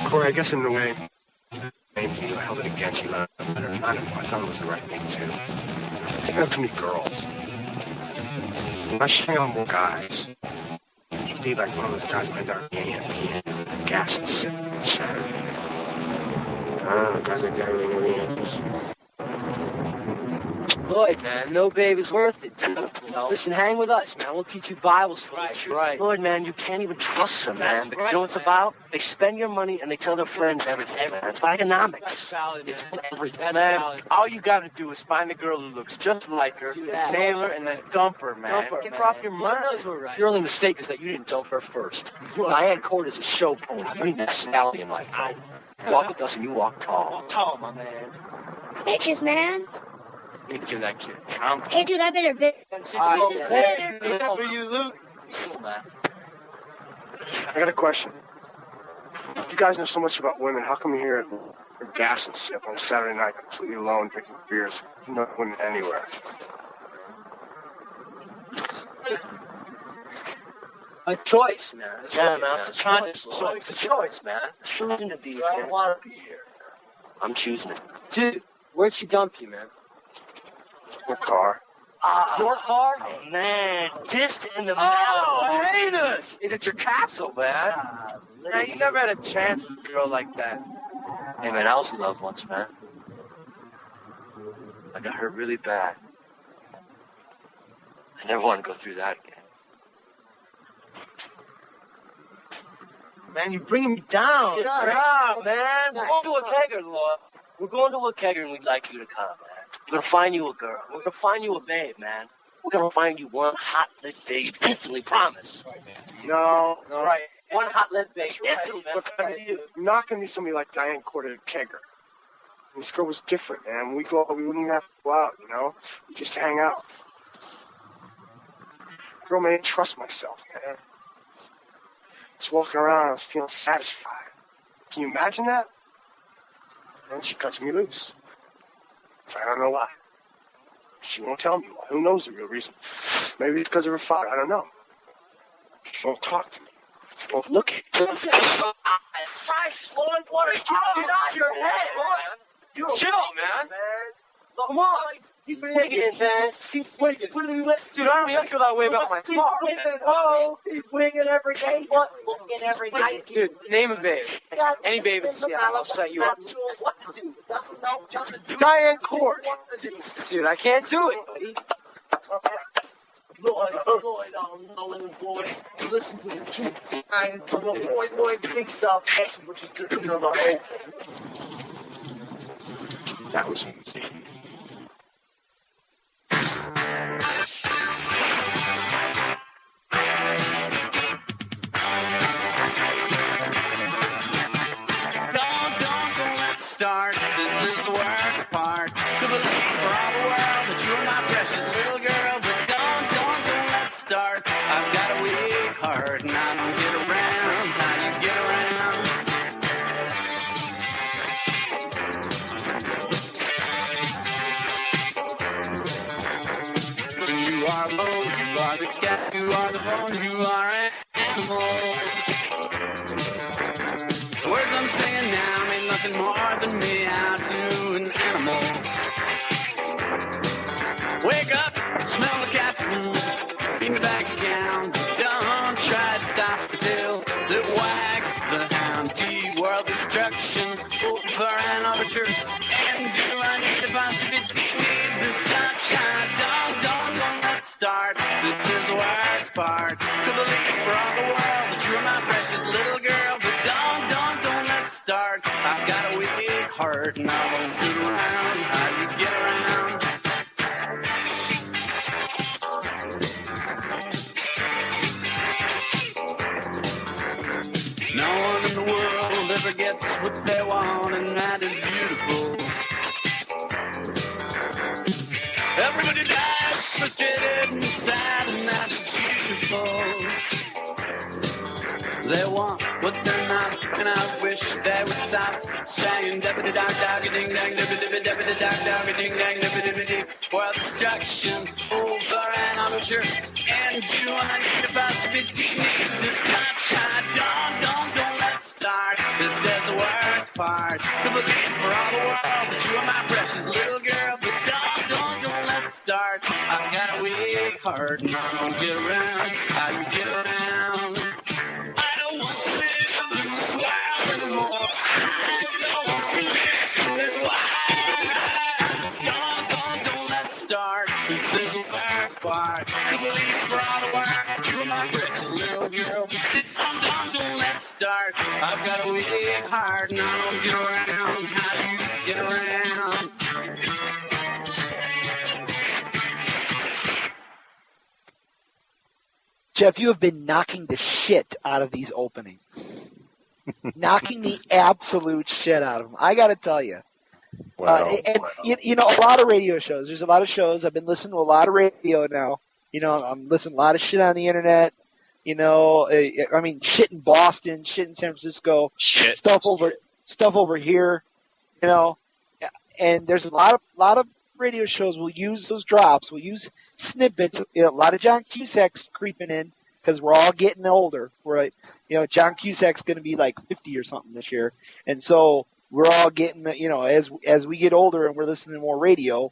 Corey, I guess in a way, maybe you held it against you. I thought it was the right thing to. I have too many girls. I'm not showing on more guys. You'd be like one of those guys who hangs out at the gas and sip on Saturday. Guys like that really know the answers. Lloyd, man, no babe is worth it. Listen, hang with us, man. We'll teach you Bible stories. Right. Lloyd, man, you can't even trust them, man. You know what it's about? They spend your money and they tell their friends everything, man. It's economics. That's valid, man. Everything. Man, all you gotta do is find a girl who looks just like her, nail her, and then dump her, man. Get her off your mind. Your only mistake is that you didn't dump her first. Diane Court is a show pony. You need that stallion like that. Walk with us and you walk tall. Walk tall, my man. Bitches, man. Give that kid a count. Hey, dude, I better bit. For you, Luke. I got a question. You guys know so much about women. How come you're here at gas and sip on a Saturday night completely alone drinking beers? You're not winning anywhere. A choice, man. Yeah, man. It's a choice, man. Choosing to be here. I don't want to be here. I'm choosing it. Dude, where'd she dump you, man? What car? Your car? Oh, man. Just in the middle. Oh, haters! It's your castle, man. Man, you never had a chance with a girl like that. Hey, man, I was in love once, man. I got hurt really bad. I never want to go through that again. Man, you're bringing me down. Shut up, man. We're going to a kegger, Lord. We're going to a kegger, and we'd like you to come, man. We're going to find you a girl. We're going to find you a babe, man. We're going to find you one hot lit babe. Instantly promise. No. Right. One hot lit babe. Instantly, man. You're not going to be somebody like Diane Court at a kegger. This girl was different, man. When we go out, we wouldn't even have to go out, you know? We just hang out. Girl made me trust myself, man. Just walking around, I was feeling satisfied. Can you imagine that? And she cuts me loose. I don't know why. She won't tell me why. Who knows the real reason? Maybe it's because of her father. I don't know. She won't talk to me. She won't look at me. Christ, Lloyd, what are you doing? Get out of your head, man. Chill, man. Come on. He's wigging, man. He's wigging. Dude, I don't even feel that way about my car, man. Oh, he's wigging every day. What? Wigging every night. Dude, name a babe. Any babe in Seattle, I'll set you up. What to do? Doesn't know. Diane Court. Dude, I can't do it, buddy. Lloyd, listen to the truth. Lloyd, big stuff. Which is good to know about it. That was insane. Let's start. This is the worst part. To believe for all the world that you're my precious little girl, but don't let's start. I've got a weak heart and I don't get around how you get around. When you are alone, you are the cat, you are the phone, you are an animal. The words I'm singing now mean nothing more than me out to an animal. Wake up, smell the cat food, beat me back down. Don't try to stop the tail that wags the hound. World destruction over an overture. And do I need a positivity this time? Don't let's start. This is the worst part. Could believe for all the world that you're my precious little girl, but don't let's start. I've got a weak heart and I won't get around how you get around. No one in the world ever gets what they want, and that is beautiful. Everybody dies frustrated and sad, and that is beautiful. They want what they're not, and I wish they would stop saying dippity dog dog ding dang dippity dippity dog dog ding dang dippity dee. World destruction over an overture, and do I need about to be this time? Don't let's stop. start. This is the worst part. To believe for all the world that you are my precious little girl. But don't let's start. I've got a weak heart and I don't get around. I don't get around. I don't want to live in this world anymore. I don't want to live in this world. Don't let's start. This is the worst part. To believe for all the world that you are my precious little girl. Don't let's start. I've got a weak heart and I don't get around. How do you get around? Jeff, you have been knocking the shit out of these openings. Knocking the absolute shit out of them. I got to tell you. You know, a lot of radio shows. There's a lot of shows. I've been listening to a lot of radio now. You know, I'm listening to a lot of shit on the internet. You know, I mean, shit in Boston, shit in San Francisco, stuff over here. You know, and there's a lot of radio shows will use those drops. We'll use snippets. You know, a lot of John Cusack's creeping in because we're all getting older. We're, you know, John Cusack's going to be like 50 or something this year, and so we're all getting, you know, as we get older and we're listening to more radio,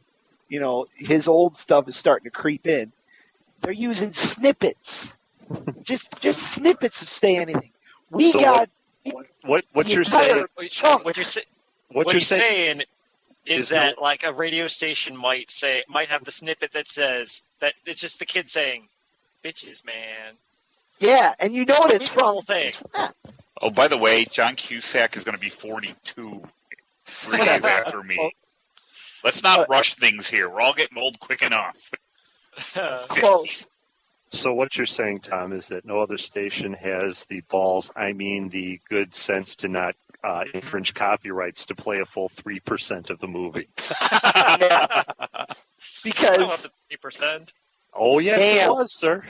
you know, his old stuff is starting to creep in. They're using snippets, just snippets of say anything. What you're saying? What you're saying is that like a radio station might have the snippet that says that it's just the kid saying, "Bitches, man." Yeah, and you know what it's from. Whole thing. Oh, by the way, John Cusack is going to be 42 3 days after me. Let's not rush things here. We're all getting old quick enough. Close. So what you're saying, Tom, is that no other station has the balls, I mean the good sense to not infringe copyrights to play a full 3% of the movie. Because was it 3%? Oh, yes, it was, sir.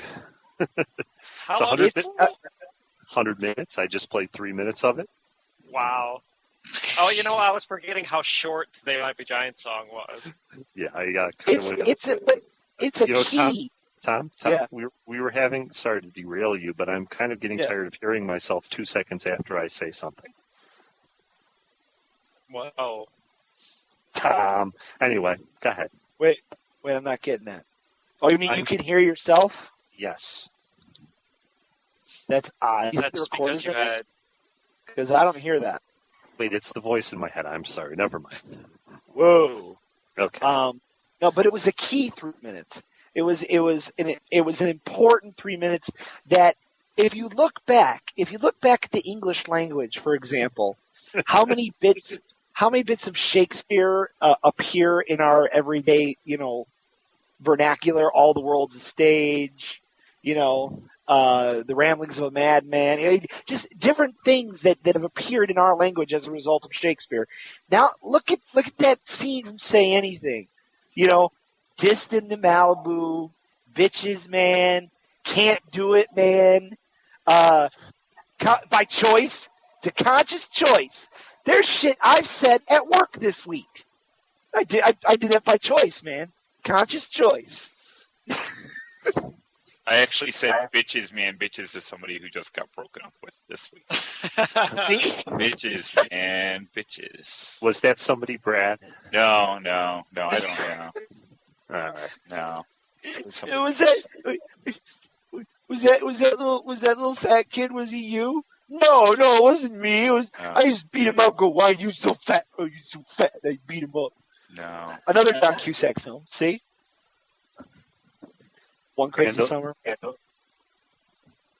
How long? is 100 minutes. I just played 3 minutes of it. Wow. Oh, you know, I was forgetting how short They Might Be Giants song was. Yeah, I it's a key. Tom, yeah. we were having, sorry to derail you, but I'm kind of getting tired of hearing myself 2 seconds after I say something. Whoa. Tom, anyway, go ahead. Wait, I'm not getting that. Oh, you mean you can hear yourself? Yes. That's odd. Is that just because you had... Because I don't hear that. Wait, it's the voice in my head. I'm sorry. Never mind. Whoa. Okay. No, but it was a key 3 minutes. It was an important 3 minutes that if you look back at the English language, for example, how many bits of Shakespeare appear in our everyday, you know, vernacular? All the world's a stage, you know, the ramblings of a madman, just different things that have appeared in our language as a result of Shakespeare. Now look at that scene from Say Anything, you know, distant to Malibu, bitches, man, can't do it, man, by choice to conscious choice. There's shit I've said at work this week. I did that by choice, man. Conscious choice. I actually said bitches, man. Bitches is somebody who just got broken up with this week. Bitches, man. Bitches. Was that somebody, Brad? No, I don't know. All right. No. Was that little fat kid? Was he you? No, it wasn't me. It was. No. I just beat him up. Go, why are you so fat? Oh, you so fat. I beat him up. No. Another John Cusack film. See? One Crazy Summer.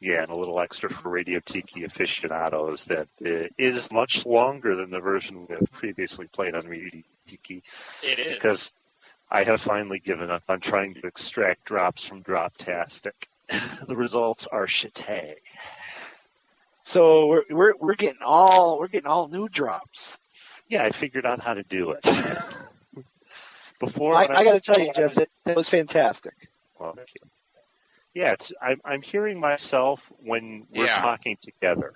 Yeah, and a little extra for Radio Tiki aficionados that is much longer than the version we have previously played on Radio Tiki. It is. Because I have finally given up on trying to extract drops from Droptastic. The results are shitty. So we're getting all new drops. Yeah, I figured out how to do it. Before I got to tell you, Jeff, that was fantastic. Well, thank you. Yeah, I'm hearing myself when we're talking together.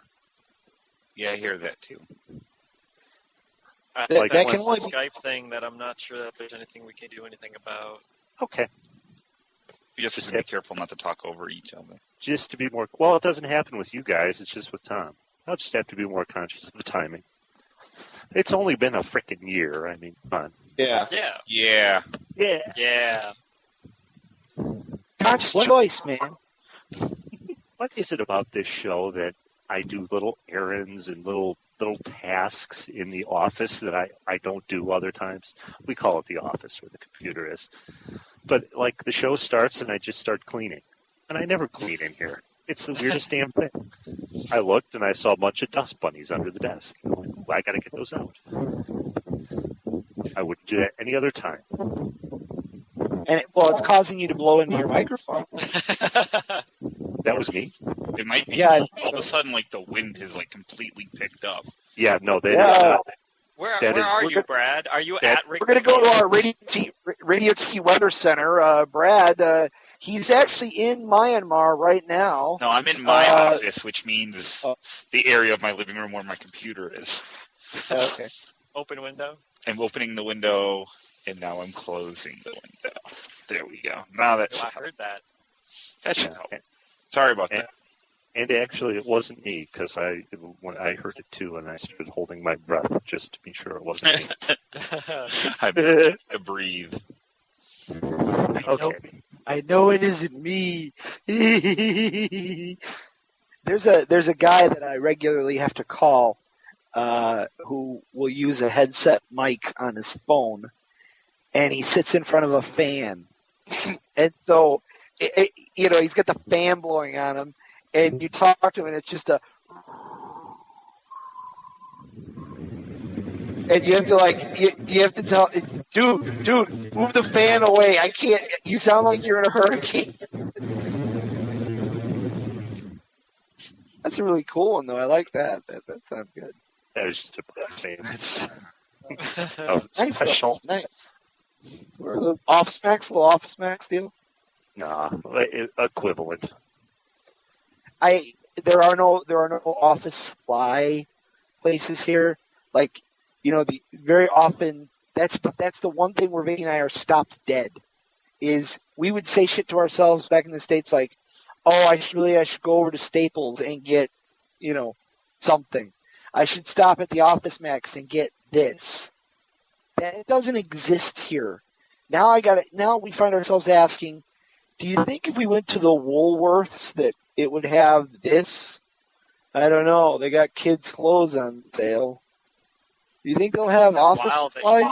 Yeah, I hear that too. Like that's a Skype thing that I'm not sure that there's anything we can do anything about. Okay. You just have to be careful not to talk over each other. Just to be more... Well, it doesn't happen with you guys. It's just with Tom. I'll just have to be more conscious of the timing. It's only been a frickin' year. I mean, come on. Yeah. Yeah. Yeah. Conscious choice, man. What is it about this show that I do little errands and little tasks in the office that I don't do other times? We call it the office where the computer is. But, like, the show starts and I just start cleaning. And I never clean in here. It's the weirdest damn thing. I looked and I saw a bunch of dust bunnies under the desk. I'm like, ooh, I got to get those out. I wouldn't do that any other time. And it's causing you to blow into your microphone. That was me. It might be. Yeah. All of a sudden, like, the wind has, like, completely picked up. Yeah, no, that is not. Where are you, Brad? Are you at We're going to go to our Radio T Weather Center. Brad, he's actually in Myanmar right now. No, I'm in my office, which means the area of my living room where my computer is. Okay. Open window? I'm opening the window, and now I'm closing the window. There we go. Now that should I heard that. That should help. Sorry about that. And actually, it wasn't me, because when I heard it too, and I started holding my breath just to be sure it wasn't me. I breathe. Okay. I know it isn't me. There's a guy that I regularly have to call who will use a headset mic on his phone, and he sits in front of a fan. And so, he's got the fan blowing on him, and you talk to him, and it's just a... And you have to you have to tell, dude, move the fan away. I can't. You sound like you're in a hurricane. That's a really cool one, though. I like that. That sounds good. That was just a famous. Special. Nice. Office Max, little Office Max deal. Nah, equivalent. There are no office supply places here. Like, very often that's the one thing where Vicky and I are stopped dead. Is we would say shit to ourselves back in the States like, oh, I should go over to Staples and get, something. I should stop at the Office Max and get this. That doesn't exist here. Now we find ourselves asking, do you think if we went to the Woolworths that it would have this? I don't know. They got kids' clothes on sale. Do you think they'll have office supplies?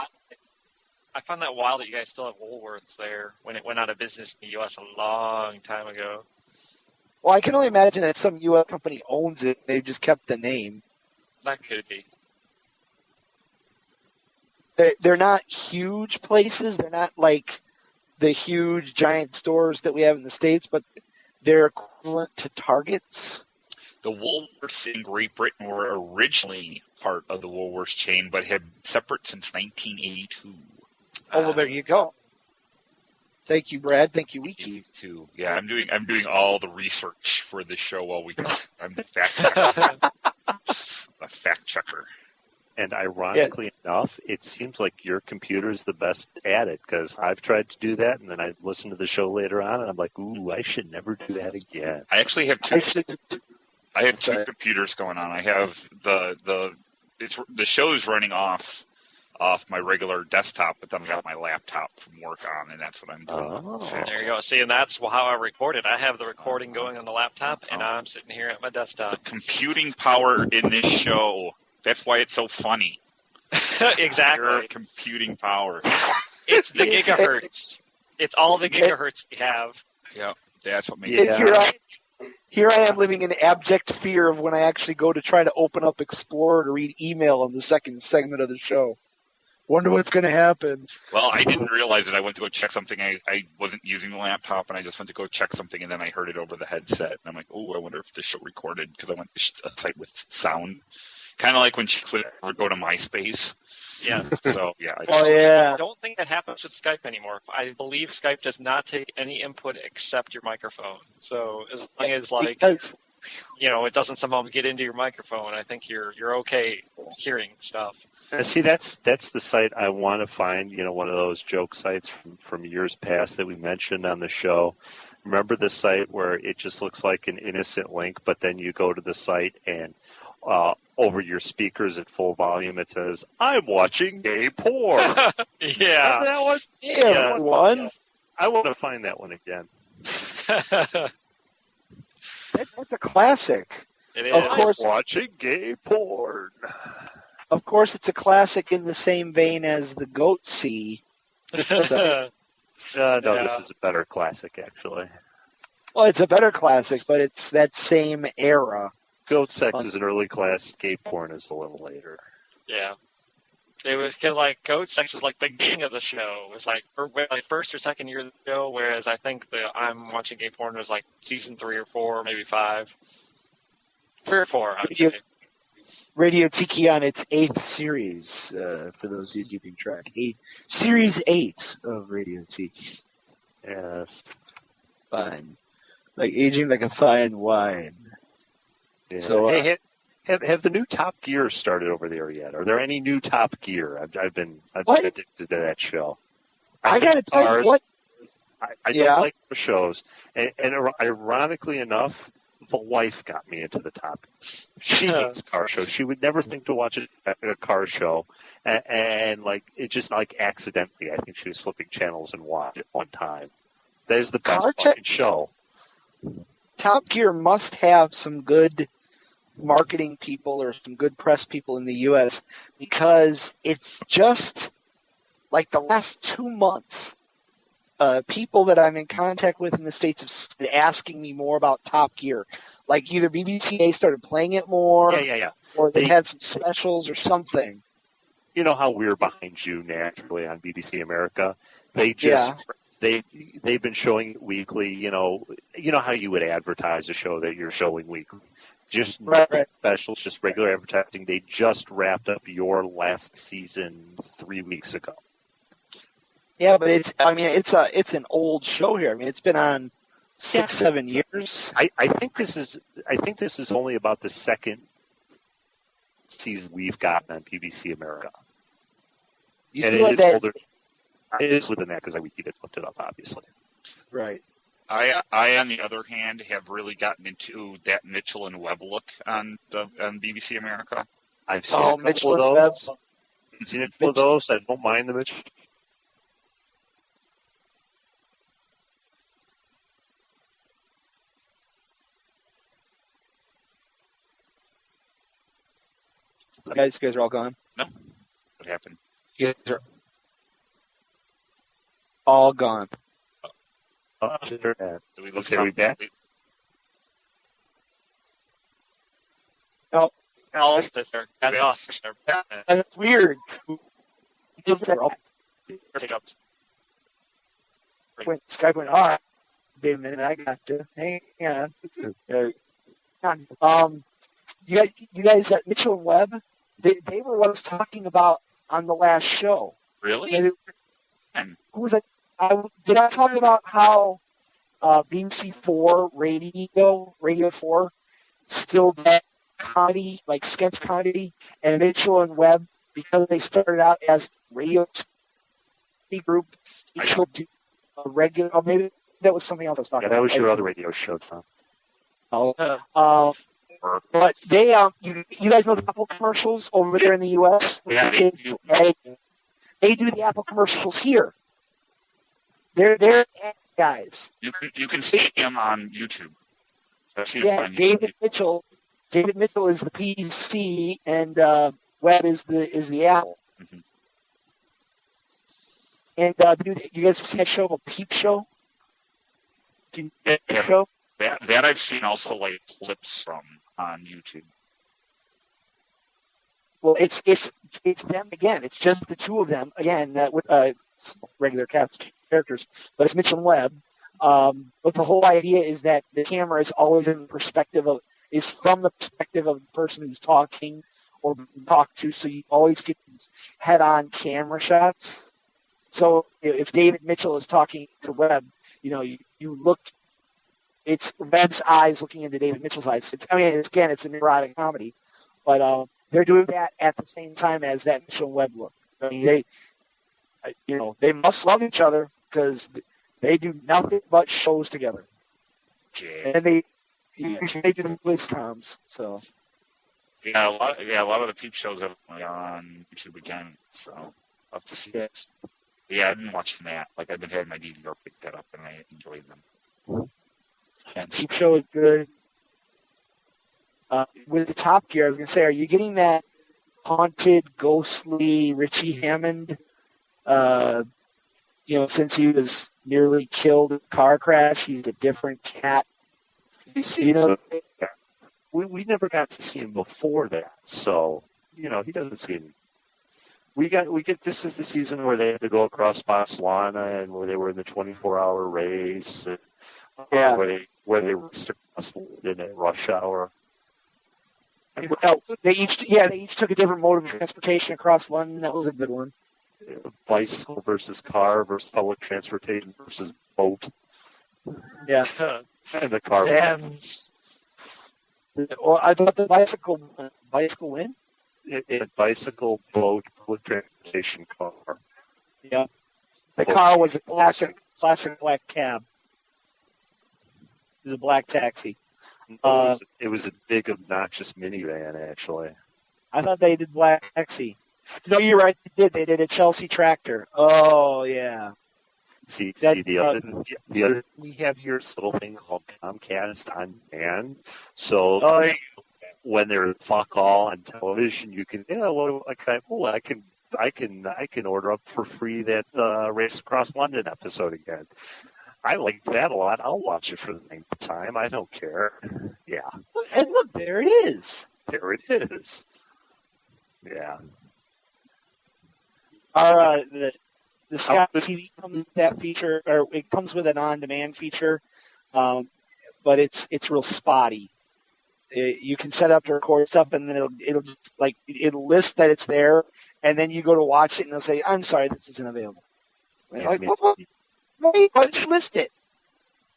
I find that wild that you guys still have Woolworths there when it went out of business in the U.S. a long time ago. Well, I can only imagine that some U.S. company owns it. They've just kept the name. That could be. They're not huge places. They're not like the huge giant stores that we have in the States, but they're equivalent to Targets. The Woolworths in Great Britain were originally part of the Woolworths chain, but have separate since 1982. Oh, well, there you go. Thank you, Brad. Thank you, Wiki. Too. Yeah, I'm doing all the research for this show while we talk. I'm the fact checker. A fact checker. And ironically enough, it seems like your computer is the best at it, because I've tried to do that, and then I listen to the show later on, and I'm like, ooh, I should never do that again. I actually have two. I have two computers going on. I have the show's running off my regular desktop, but then I got my laptop from work on, and that's what I'm doing. Oh. There you go. See, and that's how I record it. I have the recording going on the laptop, and I'm sitting here at my desktop. The computing power in this show, that's why it's so funny. Exactly. Pure computing power. It's the gigahertz. It's all the gigahertz we have. Yeah, that's what makes it. Here I am living in abject fear of when I actually go to try to open up Explorer to read email on the second segment of the show. Wonder what's going to happen. Well, I didn't realize it. I went to go check something. I wasn't using the laptop, and I just went to go check something, and then I heard it over the headset. And I'm like, oh, I wonder if this show recorded, because I went to a site with sound. Kind of like when she would go to MySpace. Yeah. So, yeah. I don't think that happens with Skype anymore. I believe Skype does not take any input except your microphone. So as long as, it doesn't somehow get into your microphone, I think you're okay hearing stuff. See, that's the site I want to find, one of those joke sites from years past that we mentioned on the show. Remember the site where it just looks like an innocent link, but then you go to the site and over your speakers at full volume, it says, "I'm watching gay porn." Yeah. That one? Yeah, one. I want to find that one again. That's a classic. It is. Of course, Watching gay porn. Of course, it's a classic in the same vein as the Goat Sea. No, Yeah. this is a better classic, actually. Well, it's a better classic, but it's that same era. Goat sex is an early class. Gay porn is a little later. Yeah. It was because like goat sex was like the beginning of the show. It was like first or second year of the show, whereas I think the I'm watching gay porn was like season 3 or 4, maybe 5. 3 or 4, I would say. Radio Tiki on its 8th series, for those who are keeping track. Series 8 of Radio Tiki. Yes. Fine. Like aging like a fine wine. Yeah. So, hey, have the new Top Gear started over there yet? Are there any new Top Gear? I've been addicted to that show. I gotta tell you what. I don't like the shows, and ironically enough, the wife got me into the Top. She hates car shows. She would never think to watch a car show, and like it just like accidentally. I think she was flipping channels and watched it one time. That is the best fucking show. Top Gear must have some good marketing people or some good press people in the U.S. because it's just like the last 2 months, people that I'm in contact with in the States have started asking me more about Top Gear. Like either BBC started playing it more, or they had some specials or something. You know how we're behind you naturally on BBC America? They just they've been showing it weekly. You know how you would advertise a show that you're showing weekly. Just specials, just regular advertising. They just wrapped up your last season 3 weeks ago. Yeah, but it's an old show here. I mean, it's been on 6-7 years. I think this is only about the second season we've gotten on BBC America. And it is older. It is older than that because I looked it up, obviously. Right. I, on the other hand, have really gotten into that Mitchell and Webb look on BBC America. I've seen a couple of those. I've seen a couple of those. I don't mind the Mitchell. You guys are all gone? No. What happened? You guys are all gone. Do we lose we back? No. That's weird. Skype went, all right. Wait a minute, I got you. Hang on. You guys at Mitchell and Webb, they were what I was talking about on the last show. Really? Who was it? Did I talk about how BBC 4 Radio 4 still does comedy, like sketch comedy, and Mitchell and Webb, because they started out as radio group, they still do a regular, or maybe that was something else I was talking about. That was your other radio show, Tom. But they, you guys know the Apple commercials over there in the U.S.? Yeah, they do the Apple commercials here. They're guys. You can see him on YouTube. David Mitchell. David Mitchell is the PC, and Webb is the Apple. Mm-hmm. And you guys see that show called Peep Show? Show? That I've seen also like clips from on YouTube. Well, it's them again. It's just the two of them again with regular cast characters, but it's Mitchell and Webb. But the whole idea is that the camera is always from the perspective of the person who's talking or being talked to, so you always get these head-on camera shots. So if David Mitchell is talking to Webb, you look. It's Webb's eyes looking into David Mitchell's eyes. It's an erotic comedy, but they're doing that at the same time as that Mitchell and Webb look. I mean, they must love each other because they do nothing but shows together. Yeah. And they do the police comms. So Yeah, a lot of the peep shows are on YouTube again, so I'll have to see this. Yeah, I've been watching that. Like, I've been having my DVR pick that up, and I enjoyed them. Peep Show is good. With the Top Gear, I was going to say, are you getting that haunted, ghostly Richie Hammond? Since he was nearly killed in a car crash, he's a different cat. We never got to see him before that, so he doesn't seem. We get this is the season where they had to go across Botswana and where they were in the 24-hour race. Where they raced across in at rush hour. They each took a different mode of transportation across London. That was a good one. Bicycle versus car versus public transportation versus boat. Yeah. And the car. Well, I thought the bicycle win. Bicycle, boat, public transportation, car. Yeah. The car was a classic black cab. It was a black taxi. It was a big, obnoxious minivan, actually. I thought they did black taxi. No, you're right. They did. They did a Chelsea tractor. Oh, yeah. See, the other we have here is a little thing called Comcast on demand. So when they're fuck all on television, you can I can order up for free that Race Across London episode again. I like that a lot. I'll watch it for the ninth time. I don't care. Yeah. And look, there it is. There it is. Yeah. The Sky TV comes with that feature, or it comes with an on-demand feature, but it's real spotty. You can set up to record stuff, and then it'll list that it's there, and then you go to watch it, and they'll say, "I'm sorry, this isn't available." What? Why did you list it?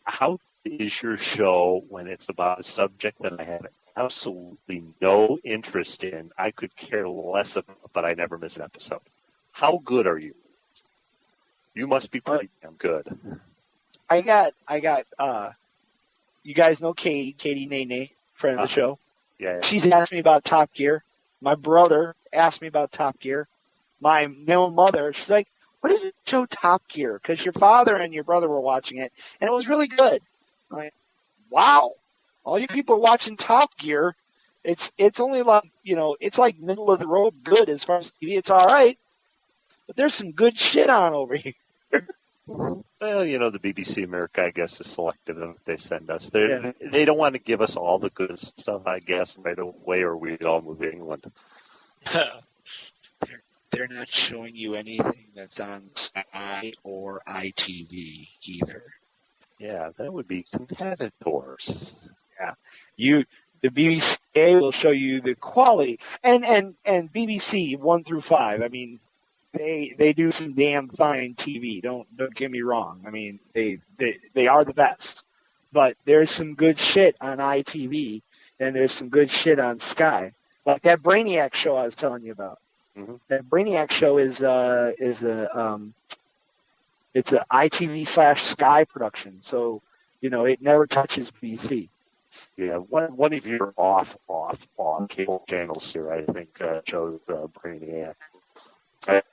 How is your show when it's about a subject that I have absolutely no interest in? I could care less about, but I never miss an episode. How good are you? You must be pretty damn good. I got. You guys know Katie Nene, friend of the show. Yeah. She's asked me about Top Gear. My brother asked me about Top Gear. My mother, she's like, "What is the show Top Gear?" Because your father and your brother were watching it, and it was really good. I'm like, wow, all you people are watching Top Gear. It's only like, it's like middle of the road good as far as TV. It's all right, but there's some good shit on over here. Well, the BBC America, I guess, is selective in what they send us. They don't want to give us all the good stuff, I guess, right away, or we'd all move to England. They're not showing you anything that's on Sky or ITV either. Yeah, that would be competitors. Yeah, the BBC will show you the quality, and BBC 1 through 5. I mean, they do some damn fine TV. Don't get me wrong. I mean, they are the best, but there's some good shit on ITV, and there's some good shit on Sky, like that Brainiac show I was telling you about. Mm-hmm. That Brainiac show is a ITV/Sky production, so it never touches BBC. Yeah, one of your off cable channels here, I think, shows Brainiac. I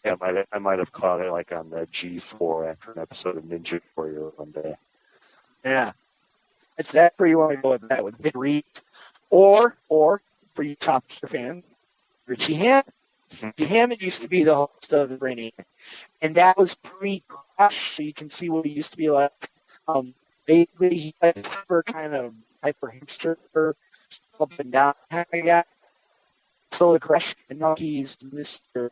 might have caught it like on the G4 after an episode of Ninja Warrior one day. Yeah, that's where you want to go with that, with Big Reed, or for you Top Gear fans, Richie Hammond. Richie Hammond used to be the host of the Brainiac, and that was pre-Crash, so you can see what he used to be like. Basically, he's like a hyper hipster, up and down kind of guy. So the Crash, and now he's Mr.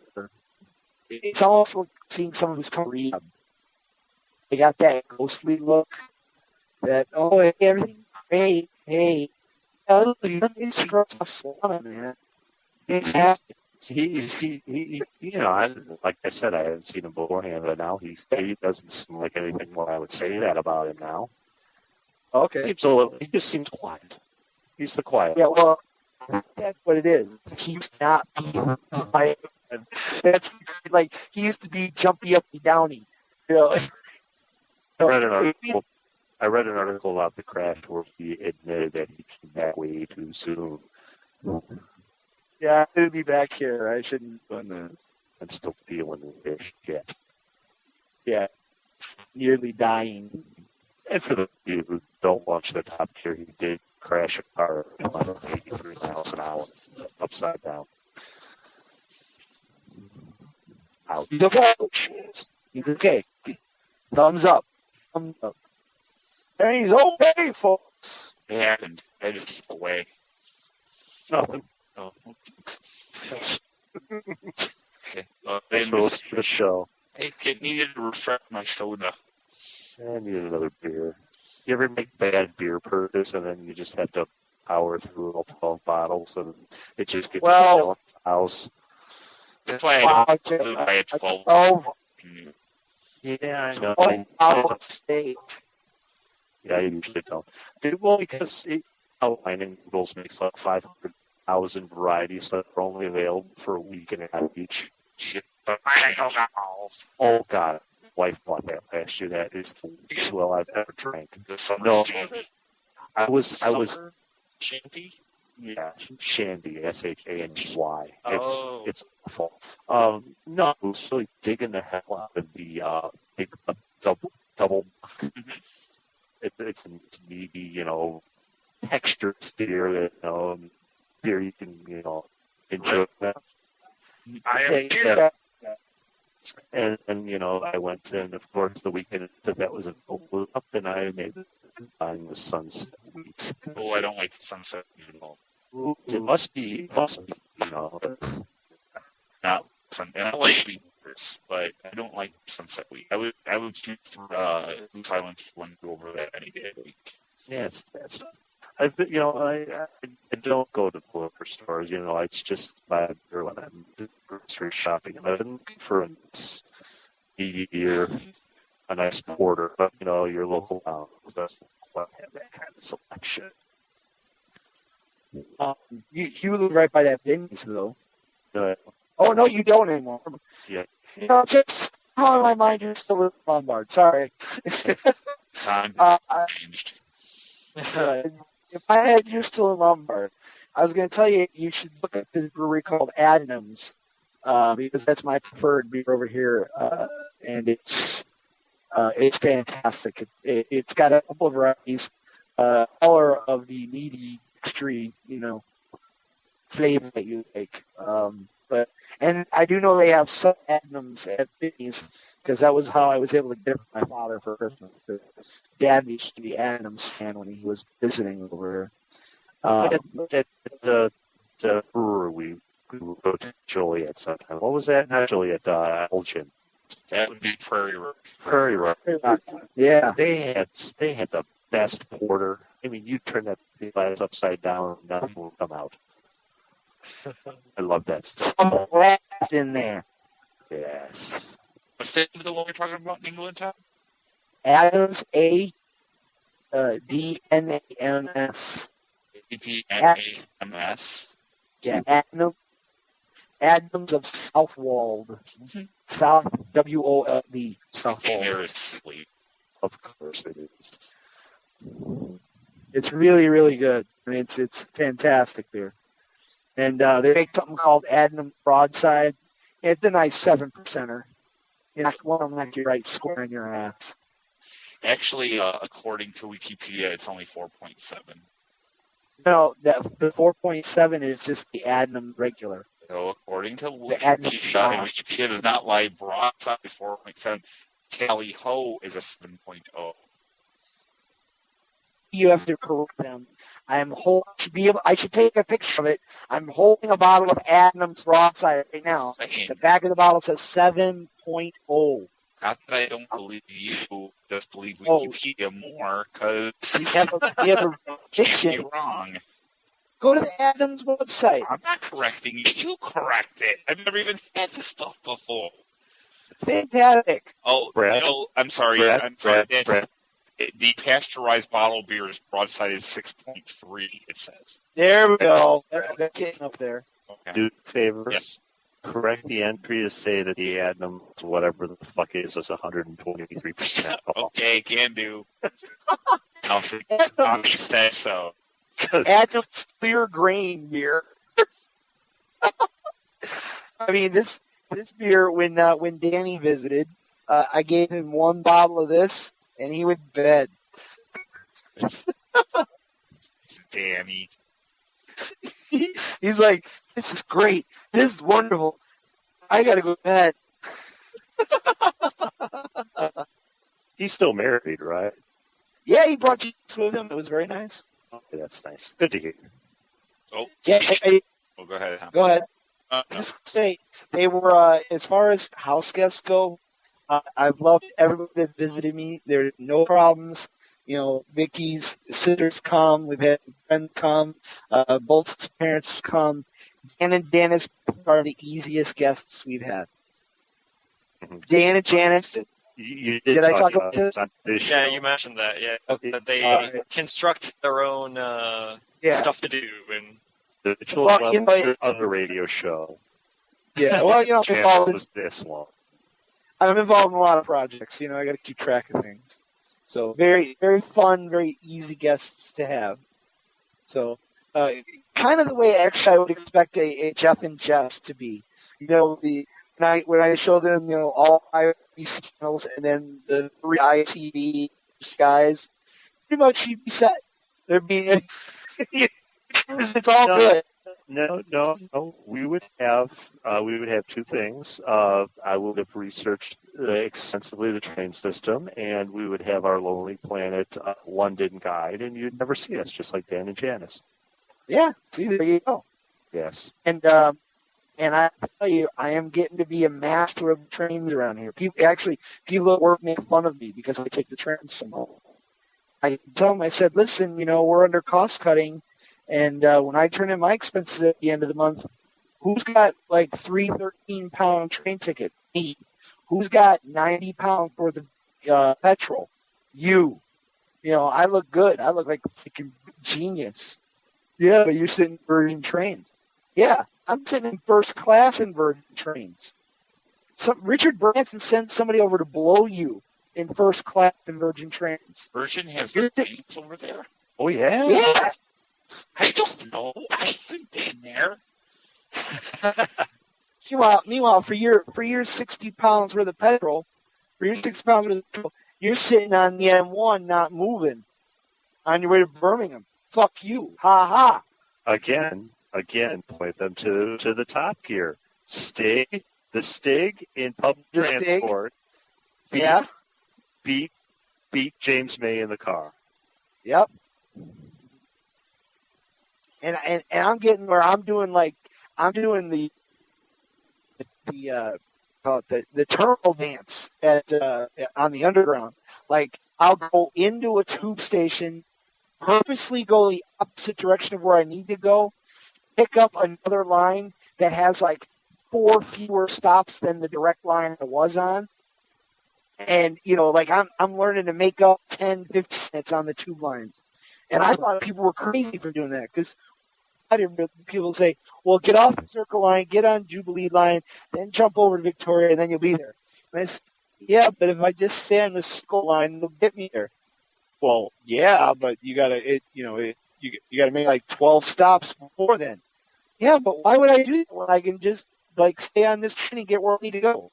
It's almost like seeing someone who's come rehab. They got that ghostly look. That everything's great. Hey, it's Slana, man. He like I said, I haven't seen him beforehand, but now he doesn't seem like anything more I would say that about him now. Okay. He just seems quiet. He's the quiet. Yeah, well, that's what it is. He used to not be quiet. That's like, he used to be jumpy up and downy. I read an article about the crash where he admitted that he came back way too soon. Yeah, I should be back here. I shouldn't have done this. I'm still feeling this shit. Yeah. Nearly dying. And for the you who don't watch the Top Gear, he did crash a car at 83 miles an hour, upside down. Ouch. He's okay. He's okay. Thumbs up. Thumbs up. And he's okay, folks. It happened. I just away. Nothing. Oh. Okay. Thanks for listening to the show. I needed to refresh my soda. I need another beer. You ever make bad beer purchase and then you just have to power through all 12 bottles and it just gets Well, in the house? That's why I don't buy a 12. Yeah, I know. State. Yeah, I usually don't. Well, because Outlining Noodles makes like 500,000 varieties that are only available for a week and a half each. Shit. Oh, God. Wife bought that last year. That is the least well I've ever drank. The summer No, shandy. I was, Shandy? yeah, Shandy, S-H-A-N-D-Y. Oh. It's awful. No, I was really digging the hell out of the big double. It's meaty, textured beer that, beer you can, enjoy that. I am Yeah, here. And I went in, of course, the weekend that was an open up, and I made it buying the Sunset Wheat. Oh, I don't like the sunset at all. It must be, Not sun. I like wheat beers, but I don't like sunset wheat. I would choose Goose Island one over that any day of the week. yeah, it's that stuff. I don't go to the liquor stores, it's just buy a beer when I'm grocery shopping. And I've been looking for a nice beer, a nice porter, but, your local town doesn't quite have that kind of selection. You live right by that Vinny's, though. But, Oh, no, you don't anymore. yeah. Just how in my mind you're still with Lombard. Sorry. Time changed. If I had you still in Lombard, I was going to tell you you should look at this brewery called Adnams, because that's my preferred beer over here, and it's fantastic. It's got a couple of varieties, color of the meaty, extreme, flavor that you like. And I do know they have some Adnams at Vinny's, because that was how I was able to get it for my father for Christmas. Dad used to be the Adams fan when he was visiting over here. The brewery, we would go to Joliet sometime. What was that? Not Joliet, Elgin. That would be Prairie Rock. Prairie Rock. Yeah. They had the best porter. I mean, you turn that glass upside down and nothing will come out. I love that stuff. Left in there. Yes. What's the name of the one we're talking about in England, Tom? Adams, A-D-N-A-M-S. A-D-N-A-M-S. Yeah, Adams of Southwold. South, W-O-L-D, Southwold. Seriously. Of course it is. It's really, really good. I mean, it's fantastic beer. And they make something called Adnam Broadside. It's a nice 7%er. One of them knock you right square in your ass. Actually, according to Wikipedia, it's only 4.7. No, the 4.7 is just the Adnam regular. So according to Adnam Wikipedia, and Wikipedia does not lie, broadside is 4.7. Tally Ho is a 7.0. You have to correct them. I should take a picture of it. I'm holding a bottle of Adnam's Broadside right now. The back of the bottle says 7.0. Not that I don't believe you, just believe Wikipedia more, because you have a fiction. You're wrong. Go to the Adams website. I'm not correcting you. You correct it. I've never even said this stuff before. Fantastic. Oh, Brad? I'm sorry. Brad? The pasteurized bottle beer's broadside is 6.3, it says. There we go. They're getting up there. Okay. Do a favor. Yes. Correct the entry to say that the Adnam, whatever the fuck is 123%. Okay, can do. I'll say so. Adnam's clear grain beer. I mean, this beer, when Danny visited, I gave him one bottle of this, and he went to bed. It's Danny. He's like, this is great. This is wonderful. I gotta go to bed. He's still married, right? Yeah, he brought Jesus with him. It was very nice. Okay, that's nice. Good to hear. Oh, go ahead. Go ahead. No. Just say they were, as far as house guests go, I've loved everybody that visited me. There's no problems. You know, Vicky's sisters come. We've had friends come. Both his parents come. Dan and Janice are the easiest guests we've had. Mm-hmm. Dan and Janice. You did I talk about this? Yeah, you mentioned that. Yeah, that they construct their own stuff to do and. The Mitchells on the radio show. Yeah, well, you know, Chance was this one. I'm involved in a lot of projects. You know, I got to keep track of things. So very, very fun, very easy guests to have. So kind of the way actually I would expect a Jeff and Jess to be. You know, when I show them, you know, all 5 channels and then the 3 ITV guys, pretty much you'd be set. There'd be it's all good. No. We would have 2 things. I would have researched extensively the train system, and we would have our Lonely Planet London guide, and you'd never see us, just like Dan and Janice. Yeah, see, there you go. Yes. And I tell you, I am getting to be a master of the trains around here. People at work make fun of me because I take the trains somehow. I tell them, I said, listen, you know, we're under cost cutting. And when I turn in my expenses at the end of the month, who's got like 3 13-pound train tickets? Me. Who's got 90 pounds worth of petrol? You. You know, I look good. I look like a freaking genius. Yeah, but you're sitting in Virgin trains. Yeah, I'm sitting in first class in Virgin trains. Richard Branson sent somebody over to blow you in first class in Virgin trains. Virgin has trains over there? Oh, yeah? Yeah. I don't know. I haven't been there. Meanwhile, for your 60 pounds worth of petrol, you're sitting on the M1 not moving on your way to Birmingham. Fuck you. Ha ha. Again, point them to the Top Gear. The Stig in public transport. Beat James May in the car. Yep. And I'm getting where I'm doing the terminal dance on the underground. Like, I'll go into a tube station, purposely go the opposite direction of where I need to go, pick up another line that has like 4 fewer stops than the direct line I was on. And, you know, like I'm learning to make up 10, 15 minutes on the tube lines. And I thought people were crazy for doing that because people say, well, get off the Circle line, get on Jubilee line, then jump over to Victoria, and then you'll be there. And I said, yeah, but if I just stay on the Circle line, they'll get me there. Well, yeah, but you gotta make like 12 stops before then. Yeah, but why would I do that when I can just like stay on this train and get where I need to go?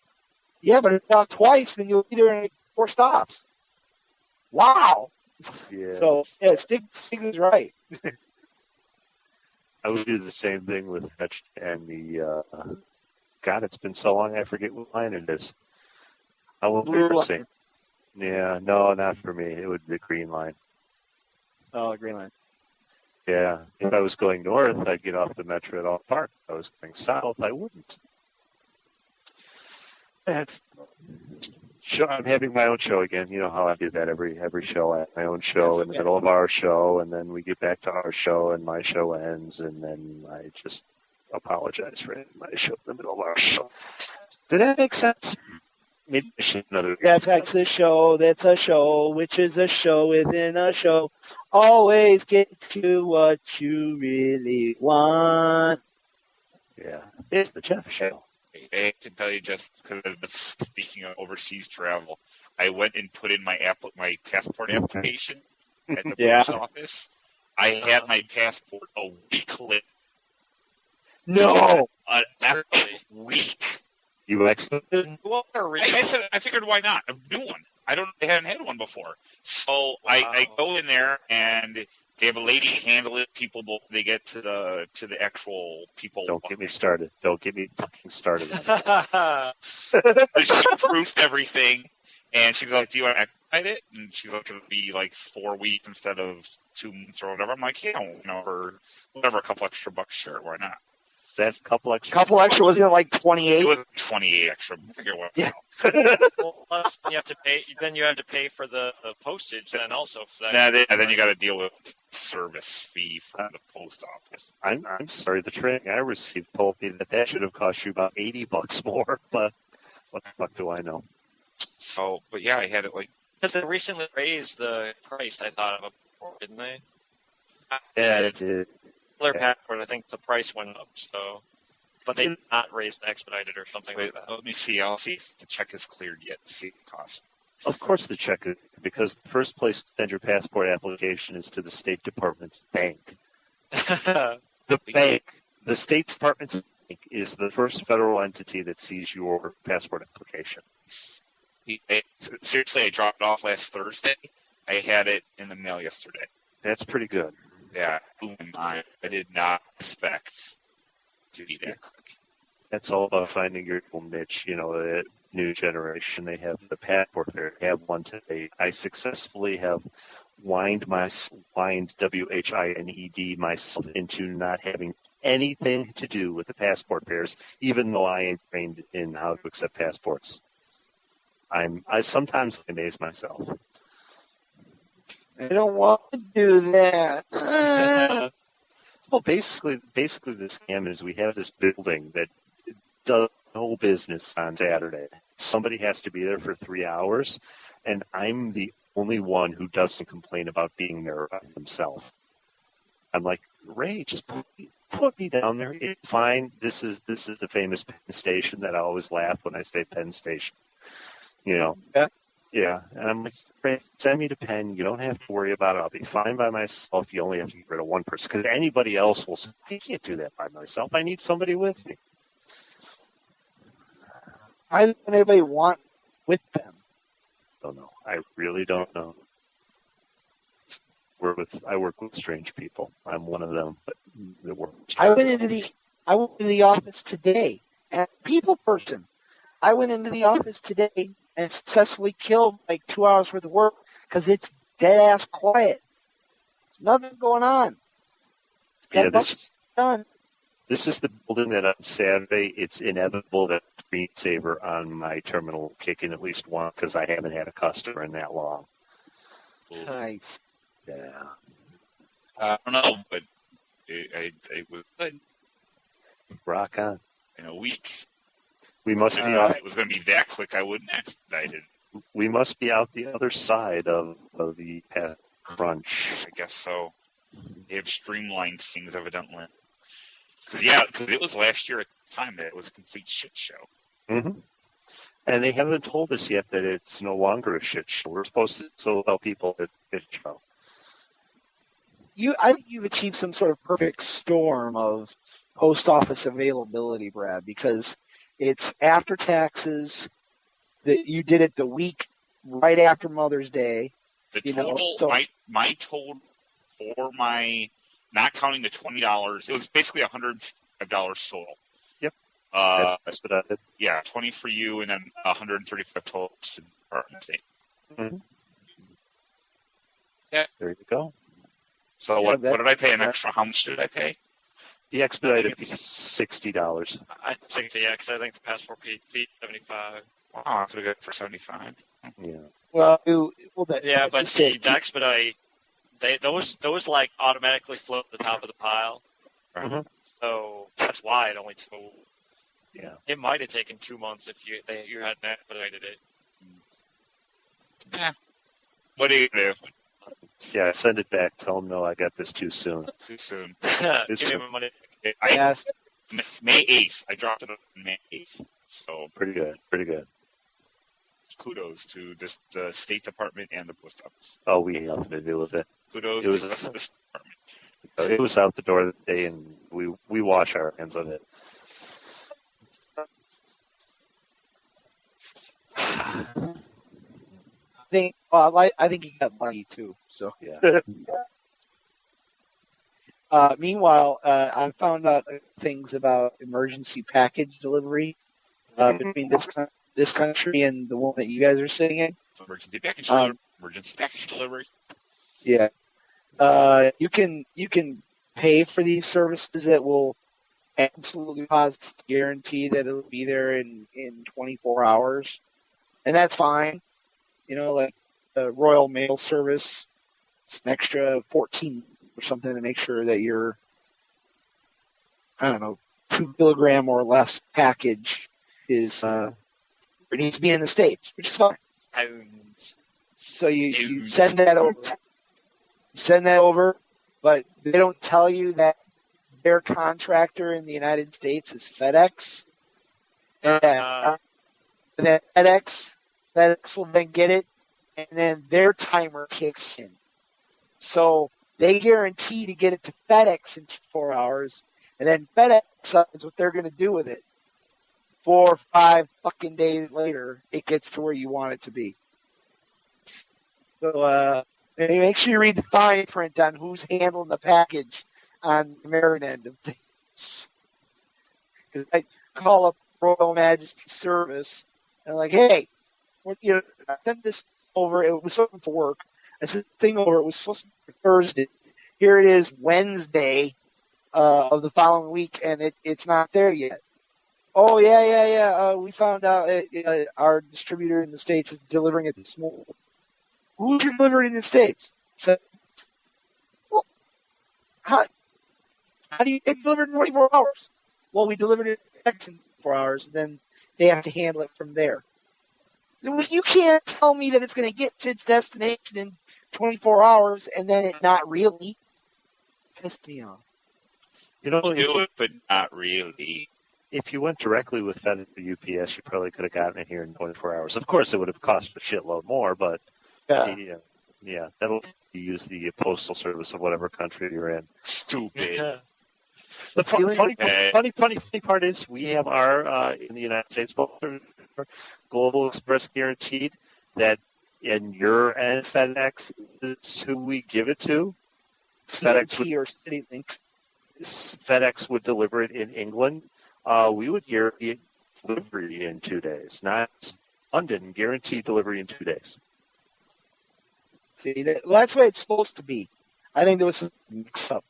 Yeah, but if I stop twice, then you'll be there in 4 stops. Wow. Yeah. So yeah, Stig was right. I would do the same thing with Fetch and the. God, it's been so long, I forget what line it is. I will never sing. Yeah, no, not for me. It would be the Green Line. Oh, the Green Line. Yeah, if I was going north, I'd get off the Metro at Alt Park. If I was going south, I wouldn't. I'm having my own show again. You know how I do that every show. I have my own show in the middle of our show, and then we get back to our show, and my show ends, and then I just apologize for ending my show in the middle of our show. Did that make sense? Maybe I should another. That's a show. That's a show, which is a show within a show. Always get to what you really want. Yeah, it's the Jeff Show. I have to tell you, just because speaking of overseas travel, I went and put in my passport application at the post office. I had my passport a week late. No. after a week. You exited? I said, I figured, why not? A new one. I hadn't had one before. So I go in there and they have a lady handle it. People, they get to the actual people. Don't get me started. Don't get me fucking started. She proofed everything, and she's like, "Do you want to expedite it?" And she's like, "It'll be like 4 weeks instead of 2 months or whatever." I'm like, "Yeah, for whatever, a couple extra bucks, sure, why not?" That couple extra. Wasn't it like 28? It was 28 extra. I figure what? Yeah. Well, plus you have to pay. Then you have to pay for the postage. Then also for that. Then you got to deal with service fee from the post office. I'm sorry. The training I received told me that should have cost you about $80 more. But what the fuck do I know? So, but yeah, I had it like because they recently raised the price. I thought of it before, didn't they? Yeah, it did. Their passport, I think the price went up. So, but they did not raise the expedited or something like that. Let me see. I'll see if the check is cleared yet. See what it costs. Of course, the check is because the first place to send your passport application is to the State Department's bank. The bank, the State Department's bank, is the first federal entity that sees your passport application. Seriously, I dropped it off last Thursday. I had it in the mail yesterday. That's pretty good. Yeah, I did not expect to be that quick. That's all about finding your little niche. The new generation, they have the passport there. I have one today. I successfully have wined WHINED myself into not having anything to do with the passport fairs, even though I am trained in how to accept passports. I sometimes amaze myself. I don't want to do that. Well, basically the scam is we have this building that does no business on Saturday. Somebody has to be there for 3 hours, and I'm the only one who doesn't complain about being there by himself. I'm like, Ray, just put me down there. It's fine. This is the famous Penn Station that I always laugh when I say Penn Station. Yeah. Yeah, and I'm like, send me to Penn. You don't have to worry about it. I'll be fine by myself. You only have to get rid of one person. Because anybody else will say, I can't do that by myself. I need somebody with me. Why doesn't anybody want with them? Don't know. I really don't know. I work with strange people. I'm one of them. But I went into the office today, and a people person. I went into the office today and successfully killed like 2 hours worth of work because it's dead ass quiet. There's nothing going on. Yeah, this is the building that on Saturday it's inevitable that screensaver on my terminal will kick in at least once because I haven't had a customer in that long. Nice. Yeah. I don't know, but it was good. Rock on. In a week. We must be out. It was going to be that quick. I wouldn't expedite it. We must be out the other side of the crunch. I guess so. They have streamlined things evidently. Because it was last year at the time that it was a complete shit show. Mm-hmm. And they haven't told us yet that it's no longer a shit show. We're supposed to still tell people it's a shit show. I think you've achieved some sort of perfect storm of post office availability, Brad, because it's after taxes. That you did it the week right after Mother's Day. The total, my total for my, not counting the $20, it was basically $105 total. Yep. That's expedited. Yeah, 20 for you, and then 135 total to the department state. Mm-hmm. Yeah. There you go. So what did I pay an extra? How much did I pay? The expedited fee is $60. I think because I think the passport fee is $75. Wow, I could have got it for $75. Yeah. Well, but see, the expedite, those like automatically float to the top of the pile. Mm-hmm. So that's why it only took. Yeah. It might have taken 2 months if you hadn't expedited it. Yeah. What do you do? Yeah, send it back. Tell them, no, I got this too soon. Too soon. Give me my money. May 8th. I dropped it on May 8th. So pretty good. Pretty good. Kudos to the State Department and the Post Office. Oh, we had nothing to do with it. Kudos to the State Department. It was out the door today, and we wash our hands of it. I think he got lucky too. So yeah. Meanwhile, I found out things about emergency package delivery between this country and the one that you guys are sitting in. Emergency package delivery. Emergency package delivery. Yeah. You can pay for these services that will absolutely positively guarantee that it'll be there in 24 hours, and that's fine. You know, like the Royal Mail Service, it's an extra 14 or something to make sure that your, I don't know, 2 kilogram or less package is it needs to be in the States, which is fine. So you send that over. Send that over, but they don't tell you that their contractor in the United States is FedEx. And then FedEx will then get it, and then their timer kicks in. So they guarantee to get it to FedEx in 4 hours, and then FedEx decides what they're going to do with it. 4 or 5 fucking days later, it gets to where you want it to be. So, make sure you read the fine print on who's handling the package on the American end of things. Because I call up Royal Majesty Service, and I'm like, hey, I sent this over. It was something for work. I sent the thing over. It was supposed to be Thursday. Here it is, Wednesday of the following week, and it's not there yet. Oh, yeah. We found out our distributor in the States is delivering it this morning. Who's delivering in the States? So, well, how do you get delivered in 24 hours? Well, we delivered it in 4 hours, and then they have to handle it from there. You can't tell me that it's going to get to its destination in 24 hours, and then it not really. Pissed me off. You know, do it, but not really. If you went directly with FedEx or UPS, you probably could have gotten it here in 24 hours. Of course, it would have cost a shitload more, but yeah, that'll use the postal service of whatever country you're in. Stupid. The funny part is we have our in the United States Global Express Guaranteed that in your end FedEx is who we give it to. FedEx or CityLink. FedEx would deliver it in England. We would guarantee delivery in 2 days, not London. Guaranteed delivery in 2 days. See, that's what it's supposed to be. I think there was some mix-up.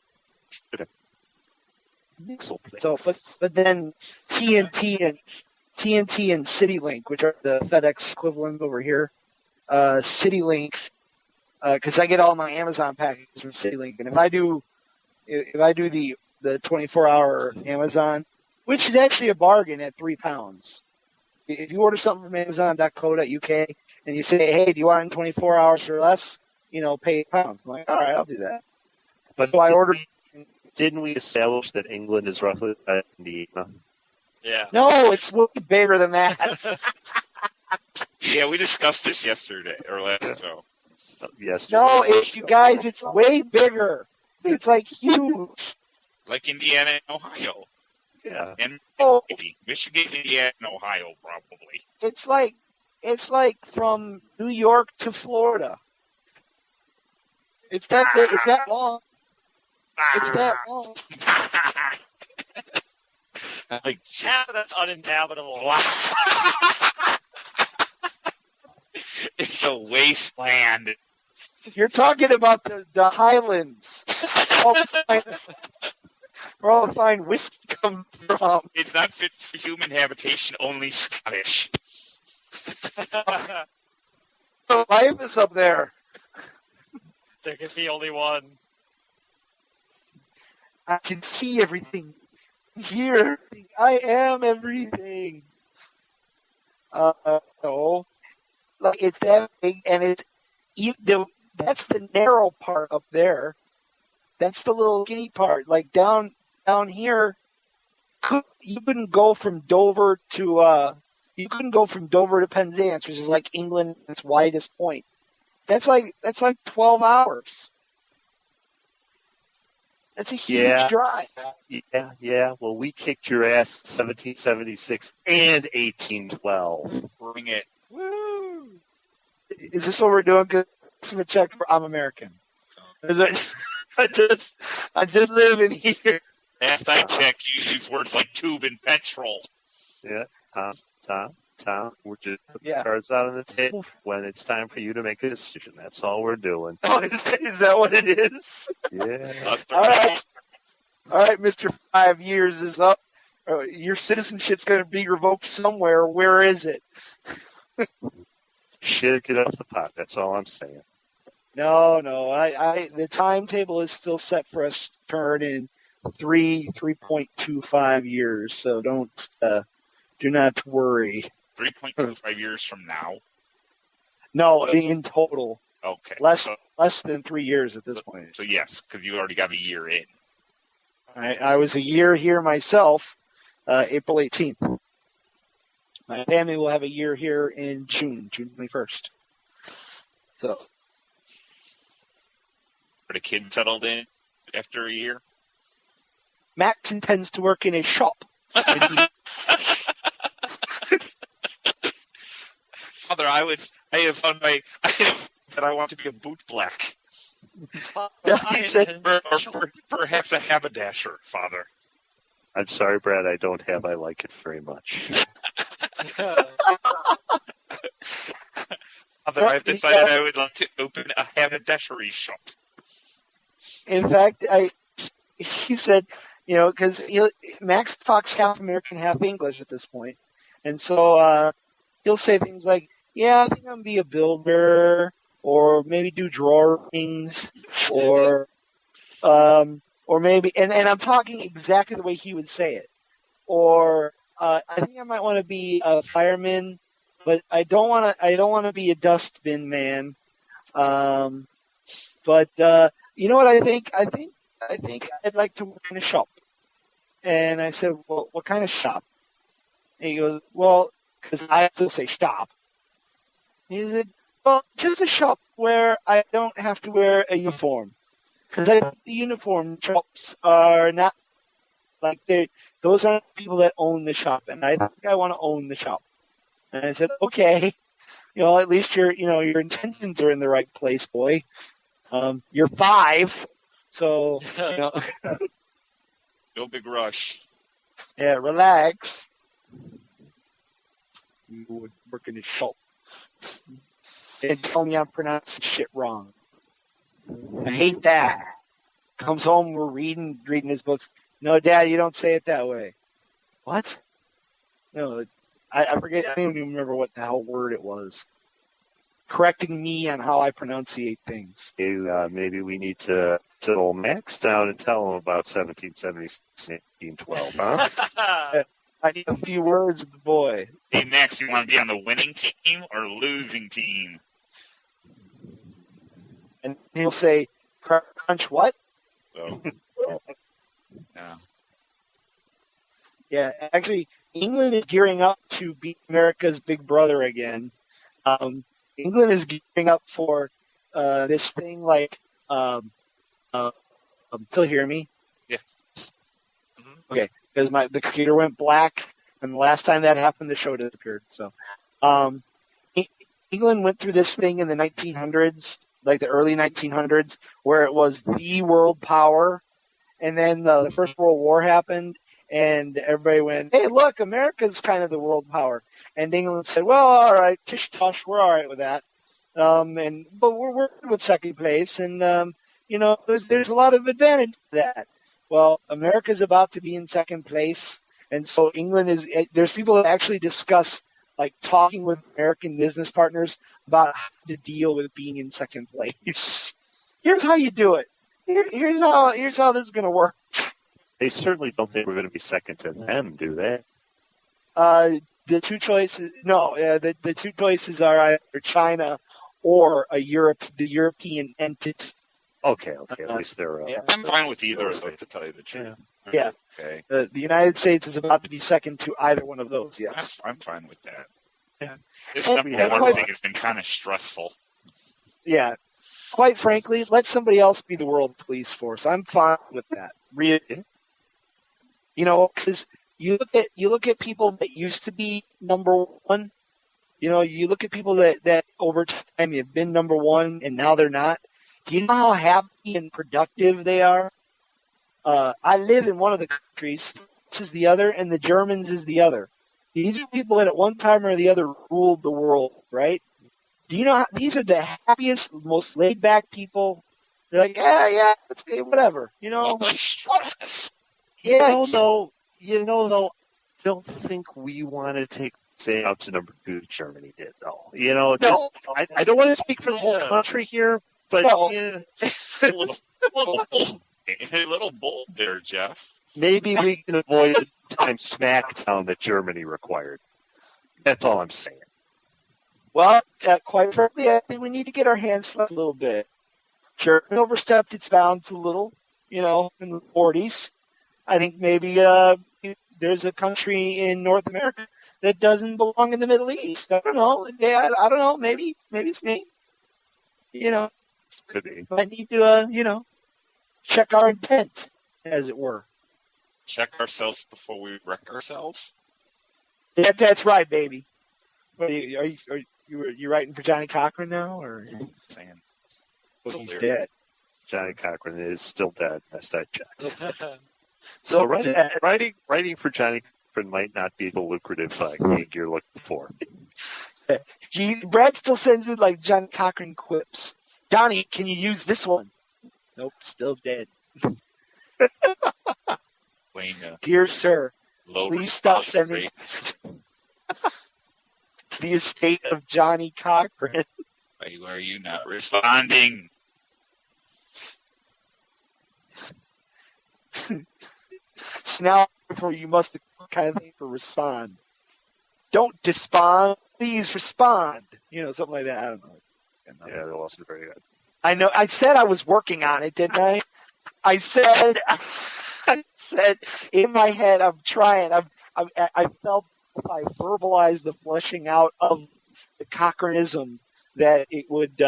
So, but then TNT and CityLink, which are the FedEx equivalent over here, CityLink, because I get all my Amazon packages from CityLink, and if I do the 24-hour Amazon, which is actually a bargain at £3. If you order something from Amazon.co.uk and you say, hey, do you want it in 24 hours or less? Pay £8. I'm like, all right, I'll do that. But so I ordered. Didn't we establish that England is roughly Indiana? Yeah. No, it's way bigger than that. Yeah, we discussed this yesterday or last show. Yes. No, you guys, it's way bigger. It's like huge. Like Indiana and Ohio. Yeah. And Michigan, Indiana, and Ohio, probably. It's like from New York to Florida. It's that big. It's that long. It's that long. That's uninhabitable. It's a wasteland. You're talking about the Highlands. Where all the fine whiskey comes from. It's not fit for human habitation, only Scottish. Life is up there. There can be only one. I can see everything, hear everything. I am everything. So, like it's that big, and that's the narrow part up there. That's the little skinny part. Like down here, you couldn't go from Dover to Penzance, which is like England's widest point. That's like 12 hours. That's a huge drive. Yeah. Well, we kicked your ass in 1776 and 1812. Bring it. Woo! Is this what we're doing? Cause I'm a check for I'm American. I just live in here. Last I checked, you use words like tube and petrol. Yeah, Tom, we're just putting cards out on the table when it's time for you to make a decision. That's all we're doing. Oh, is that what it is? Yeah. All right, Mr. 5 years is up. Your citizenship's going to be revoked somewhere. Where is it? Shit, get off the pot. That's all I'm saying. No. The timetable is still set for us to turn in 3.25 years. So do not worry. 3.25 years from now? No, in total. Okay. Less than 3 years at this point. So yes, because you already got a year in. I was a year here myself, April 18th. My family will have a year here in June 21st. So. Are the kids settled in after a year? Max intends to work in a shop. Father, I have found that I want to be a boot black. Or perhaps a haberdasher, Father. I'm sorry, Brad, I don't have I like it very much. Father, I've decided I would like to open a haberdashery shop. In fact, he said, because Max talks half American, half English at this point. And so he'll say things like, yeah, I think I'm going to be a builder, or maybe do drawings, or maybe, and I'm talking exactly the way he would say it. Or I think I might want to be a fireman, but I don't want to be a dustbin man. But you know what I think? I think I'd like to work in a shop. And I said, well, what kind of shop? And he goes, well, because I have to say shop. He said, well, just a shop where I don't have to wear a uniform. Because I think the uniform shops are not, like, those aren't people that own the shop. And I think I want to own the shop. And I said, okay. At least your intentions are in the right place, boy. You're 5, so, No big rush. Yeah, relax. You would work in a shop. And tell me I'm pronouncing shit wrong. I hate that. Comes home, we're reading his books. No, Dad, you don't say it that way. What? No, I forget. I don't even remember what the hell word it was. Correcting me on how I pronunciate things. Maybe we need to sit old Max down and tell him about 1770, 1712, huh? I need a few words with the boy. Hey, Max, you want to be on the winning team or losing team? And he'll say, crunch what? So, yeah. Yeah, actually, England is gearing up to be America's big brother again. England is gearing up for this thing like, still hear me? Yeah. Mm-hmm. Okay, because the computer went black, and the last time that happened, the show disappeared. So, England went through this thing in the 1900s, like the early 1900s, where it was the world power, and then the First World War happened, and everybody went, hey, look, America's kind of the world power. And England said, well, all right, tish tosh, we're all right with that. But we're with second place, and there's a lot of advantage to that. Well, America's about to be in second place, and so there's people that actually discuss, like, talking with American business partners about how to deal with being in second place. Here's how you do it. Here's how this is going to work. They certainly don't think we're going to be second to them, do they? The two choices, the two choices are either China or the European entity. Okay, at least they're... I'm fine with either of those, to tell you the truth. Yeah. Okay. The United States is about to be second to either one of those, yes. I'm fine with that. Yeah. This number one thing has been kind of stressful. Yeah. Quite frankly, let somebody else be the world police force. I'm fine with that. Really. Because you look at people that used to be number one. You know, you look at people that over time have been number one and now they're not. Do you know how happy and productive they are? I live in one of the countries, this is the other, and the Germans is the other. These are people that at one time or the other ruled the world, right? Do you know how, these are the happiest, most laid back people? They're like, yeah, it's okay, whatever, you know. You know, though, I don't think we want to take the same out to number 2 Germany did, though. You know, just, I don't want to speak for the whole country here, but yeah. a little bold there, Jeff. Maybe we can avoid the time smackdown that Germany required. That's all I'm saying. Well, quite frankly, I think we need to get our hands slapped a little bit. Germany overstepped its bounds a little, you know, in the 40s. I think maybe there's a country in North America that doesn't belong in the Middle East. I don't know. I don't know. Maybe it's me. You know, could be. I need to, you know, check our intent, as it were. Check ourselves before we wreck ourselves. Yeah, that's right, baby. What, are you writing for Johnny Cochran now, or? Saying. Well, he's dead. Johnny Cochran is still dead, last I checked. So writing for Johnny Cochran might not be the lucrative gig you're looking for. Brad still sends in like Johnny Cochran quips. Johnny, can you use this one? Nope, still dead. Wayne, dear sir, low please stop sending to the estate of Johnny Cochran. Why are you not responding? So now you must kind of think for respond. Don't despond, please respond. You know, something like that. I don't know. Yeah, that wasn't very good. I know. I said I was working on it, didn't I? I said in my head, I'm trying. I felt if I verbalized the fleshing out of the Cochranism that it would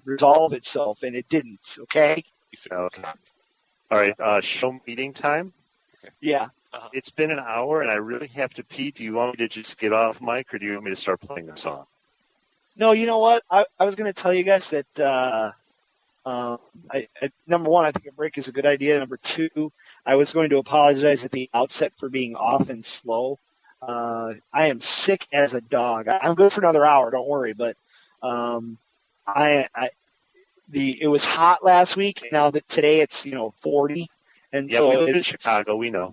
resolve itself, and it didn't. Okay. Okay. All right. Show meeting time. Okay. Yeah. It's been an hour, and I really have to pee. Do you want me to just get off mic, or do you want me to start playing the song? No, you know what? I was going to tell you guys that number one, I think a break is a good idea. Number two, I was going to apologize at the outset for being off and slow. I am sick as a dog. I'm good for another hour, don't worry. But it was hot last week. Now that today it's 40, and yeah, so we live in Chicago. We know.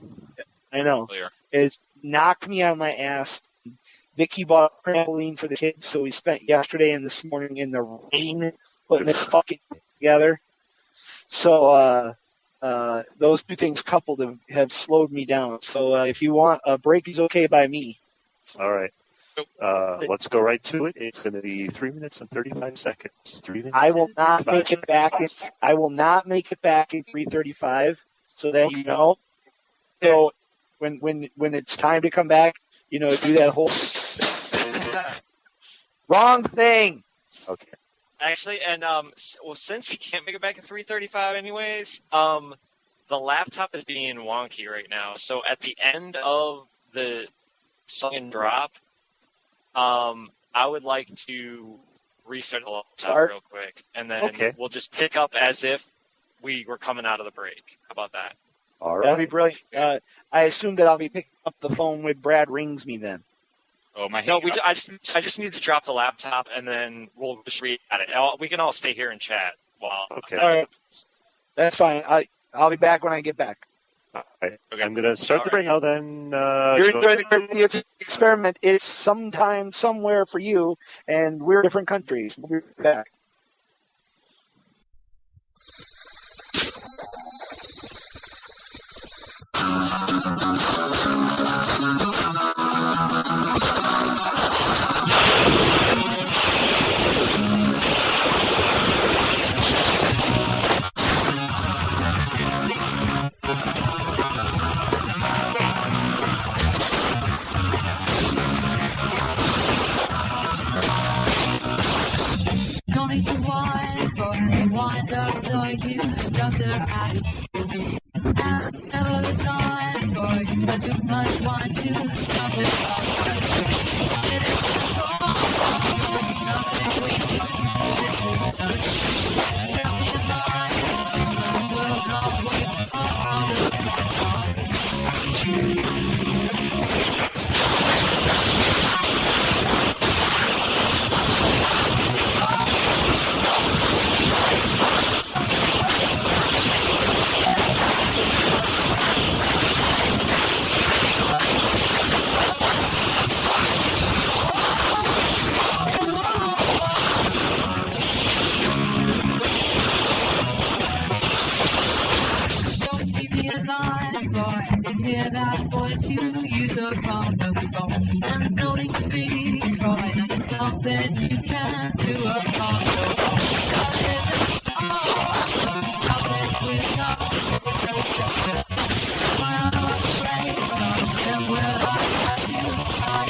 I know. It's knocked me on my ass. Vicky bought a trampoline for the kids, so we spent yesterday and this morning in the rain putting this fucking together. So those two things coupled have slowed me down. So if you want, a break is okay by me. All right. Let's go right to it. It's going to be 3 minutes and 35 seconds. 3 minutes. I will not make it back. I will not make it back in 3:35. So that you know. So when it's time to come back, do that whole wrong thing. Okay. Actually, and since he can't make it back at 3:35 anyways, the laptop is being wonky right now. So at the end of the song and drop, I would like to restart the laptop real quick, and then we'll just pick up as if we were coming out of the break. How about that? All right. That'll be brilliant. I assume that I'll be picking up the phone when Brad rings me then. Oh my! No, I just need to drop the laptop, and then we'll just read at it. We can all stay here and chat while. Okay. All right. That's fine. I'll be back when I get back. All right. Okay. I'm going to start the break now. Then you're enjoying the experiment. It's sometime somewhere for you, and we're different countries. We'll be back. Going to wine, for a wind up so you start to hide. And several time, boy, but too much wine to stop it all. It is Hear that voice you use upon the phone, and it's no need to be crying, and it's something you can do upon your own. But is it all with us? It's just a while I'm straight on, and will I have to try?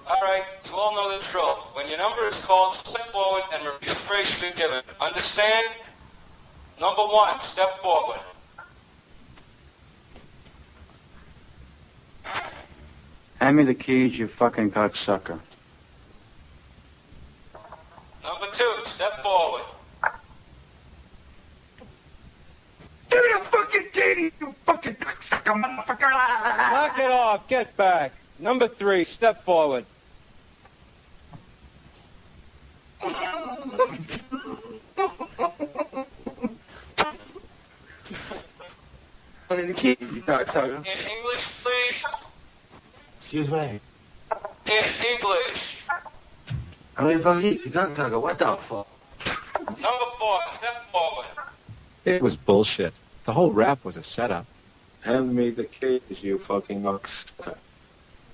Alright, you all know the drill. When your number is called, step forward and repeat the phrase you've been given. Understand? Number 1, step forward. Hand me the keys, you fucking cocksucker. Number 2, step forward. Give me the fucking key, you fucking cocksucker, motherfucker! Knock it off. Get back. Number 3, step forward. I mean, the key, you cocksucker. In English, please. Excuse me. In English. I mean, fucking you cocksucker, what the fuck? Number 4, step forward. It was bullshit. The whole rap was a setup. Hand me the keys, you fucking monster.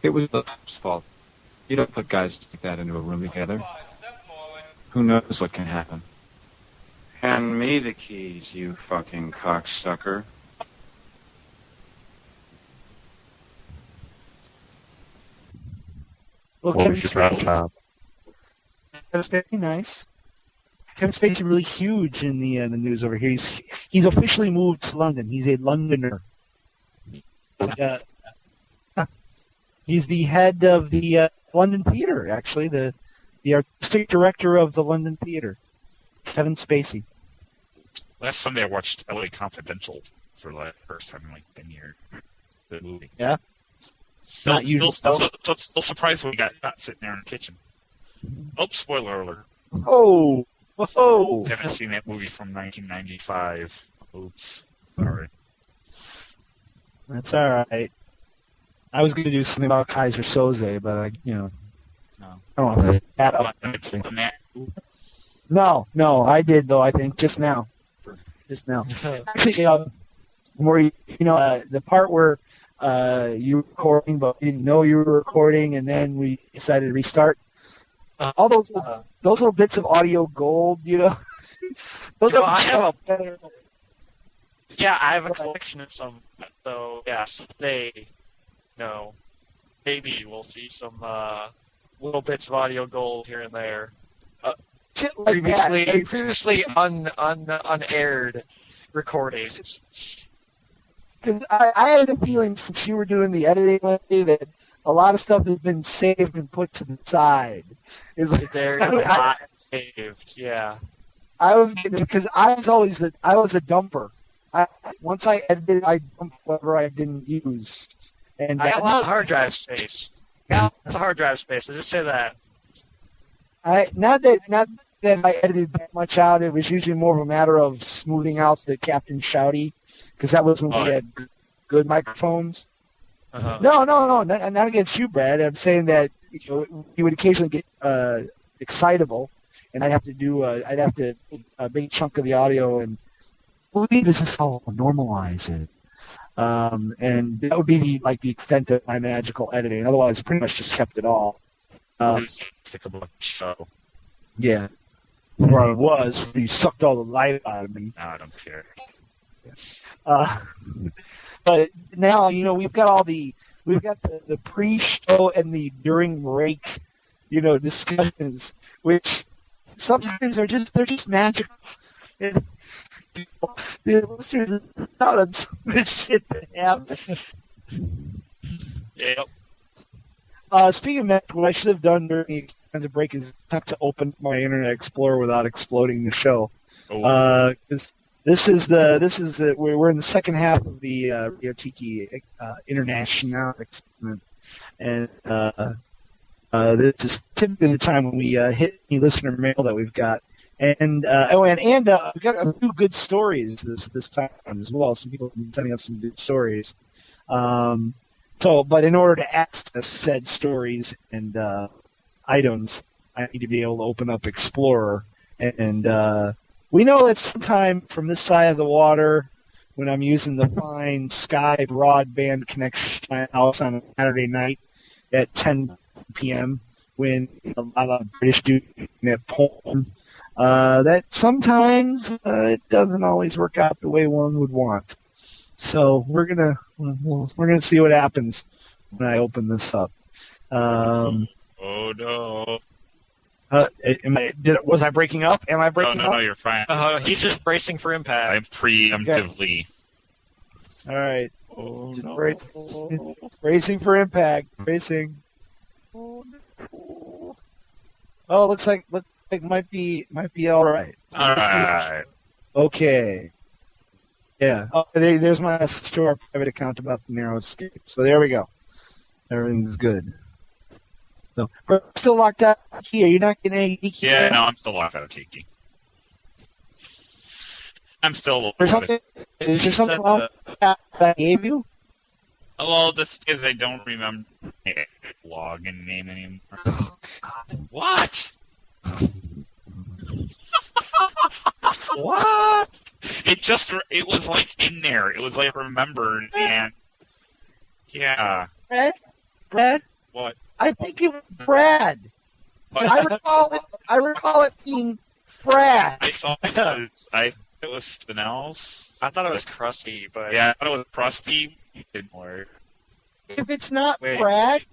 It was the pop's fault. You don't put guys like that into a room together. Who knows what can happen? Hand me the keys, you fucking cocksucker. Well, What Kevin was your drop top? Kevin Spacey, nice. Kevin Spacey really huge in the news over here. He's officially moved to London. He's a Londoner. He's the head of the London Theatre, actually, the artistic director of the London Theatre. Kevin Spacey. Last Sunday I watched L.A. Confidential for the first time in like 10 years. The movie. Yeah. Still surprised we got sitting there in the kitchen. Oh, spoiler alert. Oh. Whoa. Haven't seen that movie from 1995. Oops. Sorry. That's all right. I was going to do something about Kaiser Soze, but I don't want to that up. No, I did though. I think just now. Actually, where the part where you were recording, but we didn't know you were recording, and then we decided to restart. All those little bits of audio gold, those I have a collection of some. So yes, maybe we'll see some little bits of audio gold here and there. Shit like Previously unaired recordings. Because I had a feeling since you were doing the editing lately that a lot of stuff has been saved and put to the side. They're not saved, yeah. I was because I was a dumper. Once I edited, I dumped whatever I didn't use. And I got a lot of hard drive space. Yeah, it's a hard drive space. I just say that. Not that I edited that much out. It was usually more of a matter of smoothing out the Captain Shouty, because that was when we had good microphones. Uh-huh. No, not against you, Brad. I'm saying that you would occasionally get excitable, and I'd have to do a big chunk of the audio and believe is just how I'll normalize it. And that would be the extent of my magical editing. Otherwise, I pretty much just kept it all. Stick about the show. Yeah. Where I was, you sucked all the life out of me. No, I don't care. But now, we've got the pre-show and the during break, discussions, which sometimes they're just magical. And the listeners thought of some of the shit that happens. Yep. Speaking of that, what I should have done during the extended break is attempt to open my Internet Explorer without exploding the show. Because we're in the second half of the Rio Tiki International experiment, and this is typically the time when we hit the listener mail that we've got. And we've got a few good stories this time as well. Some people have been sending us some good stories. But in order to access said stories and items, I need to be able to open up Explorer. And we know that sometime from this side of the water, when I'm using the fine Sky broadband connection to my house on a Saturday night at 10 p.m., when a lot of British dudes at porn, that sometimes it doesn't always work out the way one would want. So we're gonna see what happens when I open this up. Oh no! Was I breaking up? Am I breaking up? No, you're fine. He's just bracing for impact. I'm preemptively. Okay. All right. Oh no! Bracing for impact. Bracing. Oh, looks like might be all right. All right. Okay. Yeah. Oh, there's my message to our private account about the narrow escape. So there we go. Everything's good. So we're still locked out here. You're not getting any Tiki. Yeah, no, I'm still locked out of Tiki. I'm still. Is there something wrong that I gave you? Well, the thing is, I don't remember the login name anymore. Oh, God. What? What? It was like in there. It was like remembered, and yeah. Brad? What? I think it was Brad. I recall it being Brad. I thought it was something else. I thought it was Krusty, but yeah, I thought it was Krusty. It didn't work. If it's not Brad,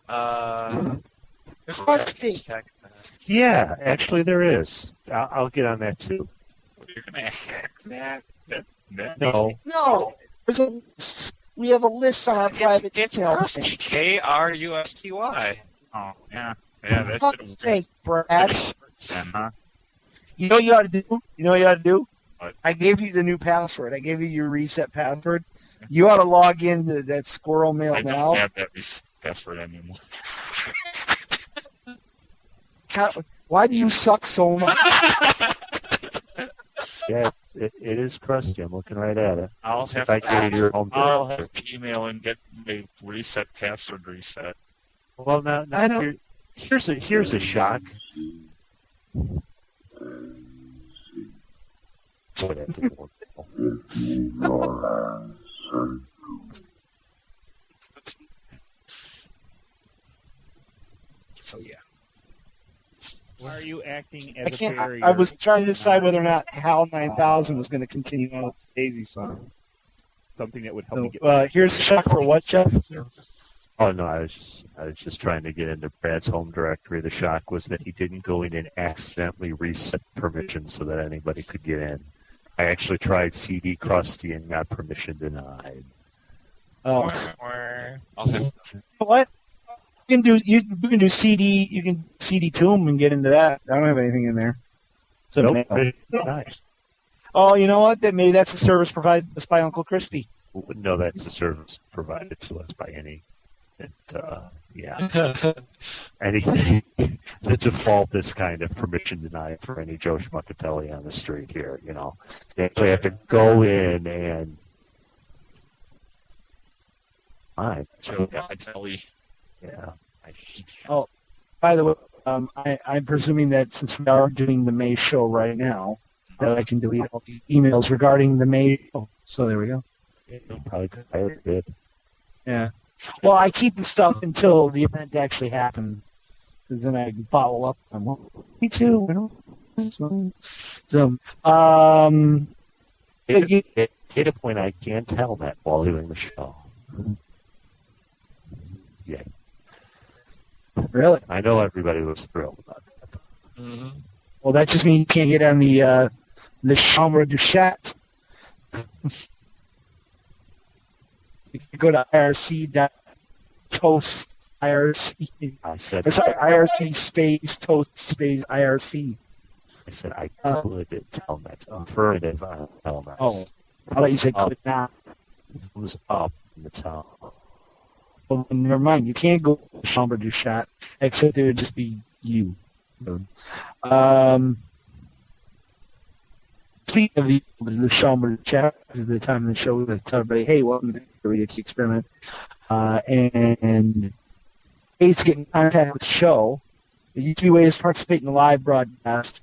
there's Krusty. Yeah, actually there is. I'll get on that too. You're gonna hack that? No. No. We have a list on our private It's email. Krusty. Krusty. Oh, yeah. Yeah, that's For fuck's sake, Brad. Uh-huh. You know what you ought to do? What? I gave you the new password. I gave you your reset password. You ought to log into that Squirrel Mail I now. don't have that password anymore. Why do you suck so much? Yeah, it is Krusty. I'm looking right at it. I'll have to email and get a reset password reset. Well, now here's a shock. Boy, that didn't work. So yeah. Why are you acting as I a can't. barrier? I was trying to decide whether or not HAL 9000 was going to continue on with the Daisy song. Something that would help me get. Here's the shock for what, Jeff? Oh no, I was just trying to get into Brad's home directory. The shock was that he didn't go in and accidentally reset permissions so that anybody could get in. I actually tried CD Krusty and got permission denied. Oh. What? You can do CD. You can CD Tomb and get into that. I don't have anything in there. So nope. Nice. Oh, you know what? Maybe that's a service provided to us by Uncle Crispy. No, that's a service provided to us by any. Yeah. Anything. The default is kind of permission denied for any Joe Schmuckatelli on the street here. You know, they actually have to go in and. Fine. Joe Schmuckatelli. Yeah. Oh, by the way, I'm presuming that since we are doing the May show right now, that I can delete all the emails regarding the May. Oh, so there we go. Probably good. Yeah. Well, I keep the stuff until the event actually happens, because then I can follow up. Me too. So, data point, I can't tell that while doing the show. Yeah. Really? I know everybody was thrilled about that. Mm-hmm. Well, that just means you can't get on the Chambre du Chat. You can go to irc.toast IRC. IRC space toast space IRC. I said I could tell that. Affirmative Telnet. Oh, I thought you said click now. It was up in the top. Well, never mind. You can't go to the Chambre du Chat, except it would just be you. Speaking of the Chambre du Chat, this is the time of the show to tell everybody, hey, welcome to the Radio T Experiment. And ways to get in contact with the show. There used to be ways to participate in the live broadcast.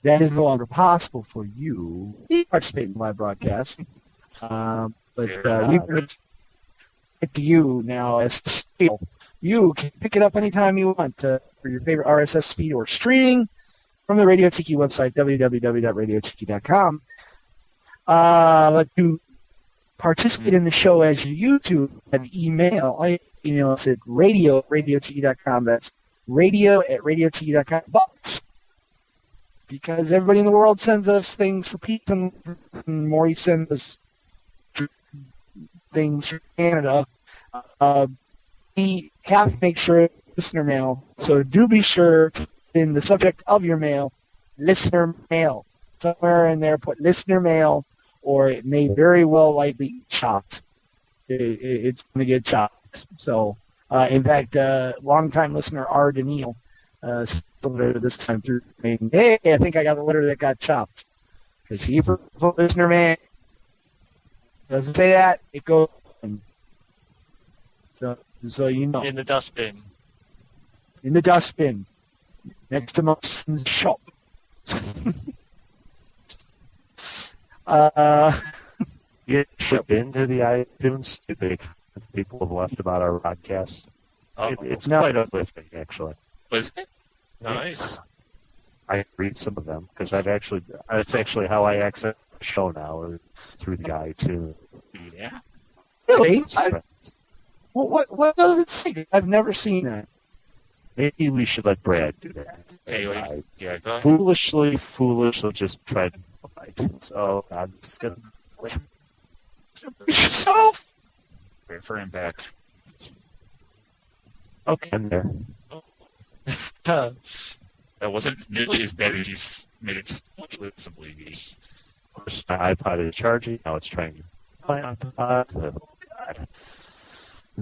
That is no longer possible for you. You participate in the live broadcast. But we can get to you now as still. You can pick it up anytime you want for your favorite RSS feed or streaming from the Radio Tiki website, www.radiotiki.com. But to participate in the show as you YouTube and email us at radio@radiotiki.com. That's radio@radiotiki.com. But because everybody in the world sends us things for pizza, and Maury sends us things from Canada, we have to make sure it's listener mail. So do be sure to, in the subject of your mail, listener mail. Somewhere in there, put listener mail, or it may very well likely get chopped. It's going to get chopped. So, in fact, longtime listener R. Daniil this time through saying, hey, I think I got a letter that got chopped. Because he put listener mail. Doesn't say that, it goes in. So you know. In the dustbin. In the dustbin. Next to Muslim's shop. You have been to the iTunes? People have left about our podcast. It's quite uplifting, actually. Was it? Nice. I read some of them because that's actually how I access the show now, is through the iTunes. Yeah. Really? What does it say? I've never seen that. Maybe we should let Brad do that. Anyway, yeah, go ahead. Foolishly just try to iTunes. Oh, God, this is going to... Yourself! Refer him back. Okay, I'm there. That wasn't nearly as bad as you made it possibly be. Of course, my iPod is charging. Now it's trying to... My iPod. Oh, God.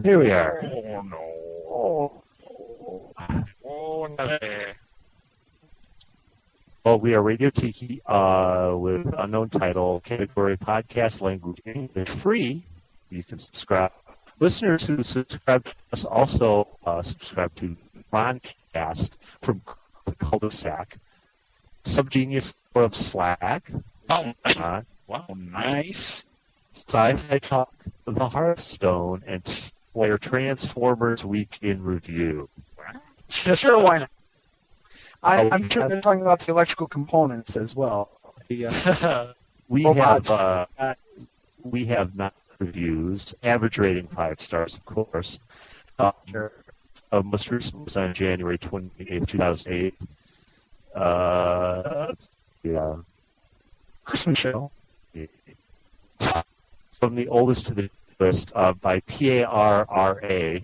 Here we are. Oh, no. Oh, no. Well, we are Radio Tiki with unknown title, category podcast, language, English, free. You can subscribe. Listeners who subscribe to us also subscribe to Broadcast from the Cul-de-Sac, Subgenius of Slack. Oh, nice. Wow, nice. Sci-Fi Talk, The Hearthstone, and Player Transformers Week in Review. Sure, why not? I'm sure they're talking about the electrical components as well. We have not reviews. Average rating 5 stars, of course. Most recent was on January 28th, 2008. Yeah. Christmas show. From the oldest to the newest, by PARRA.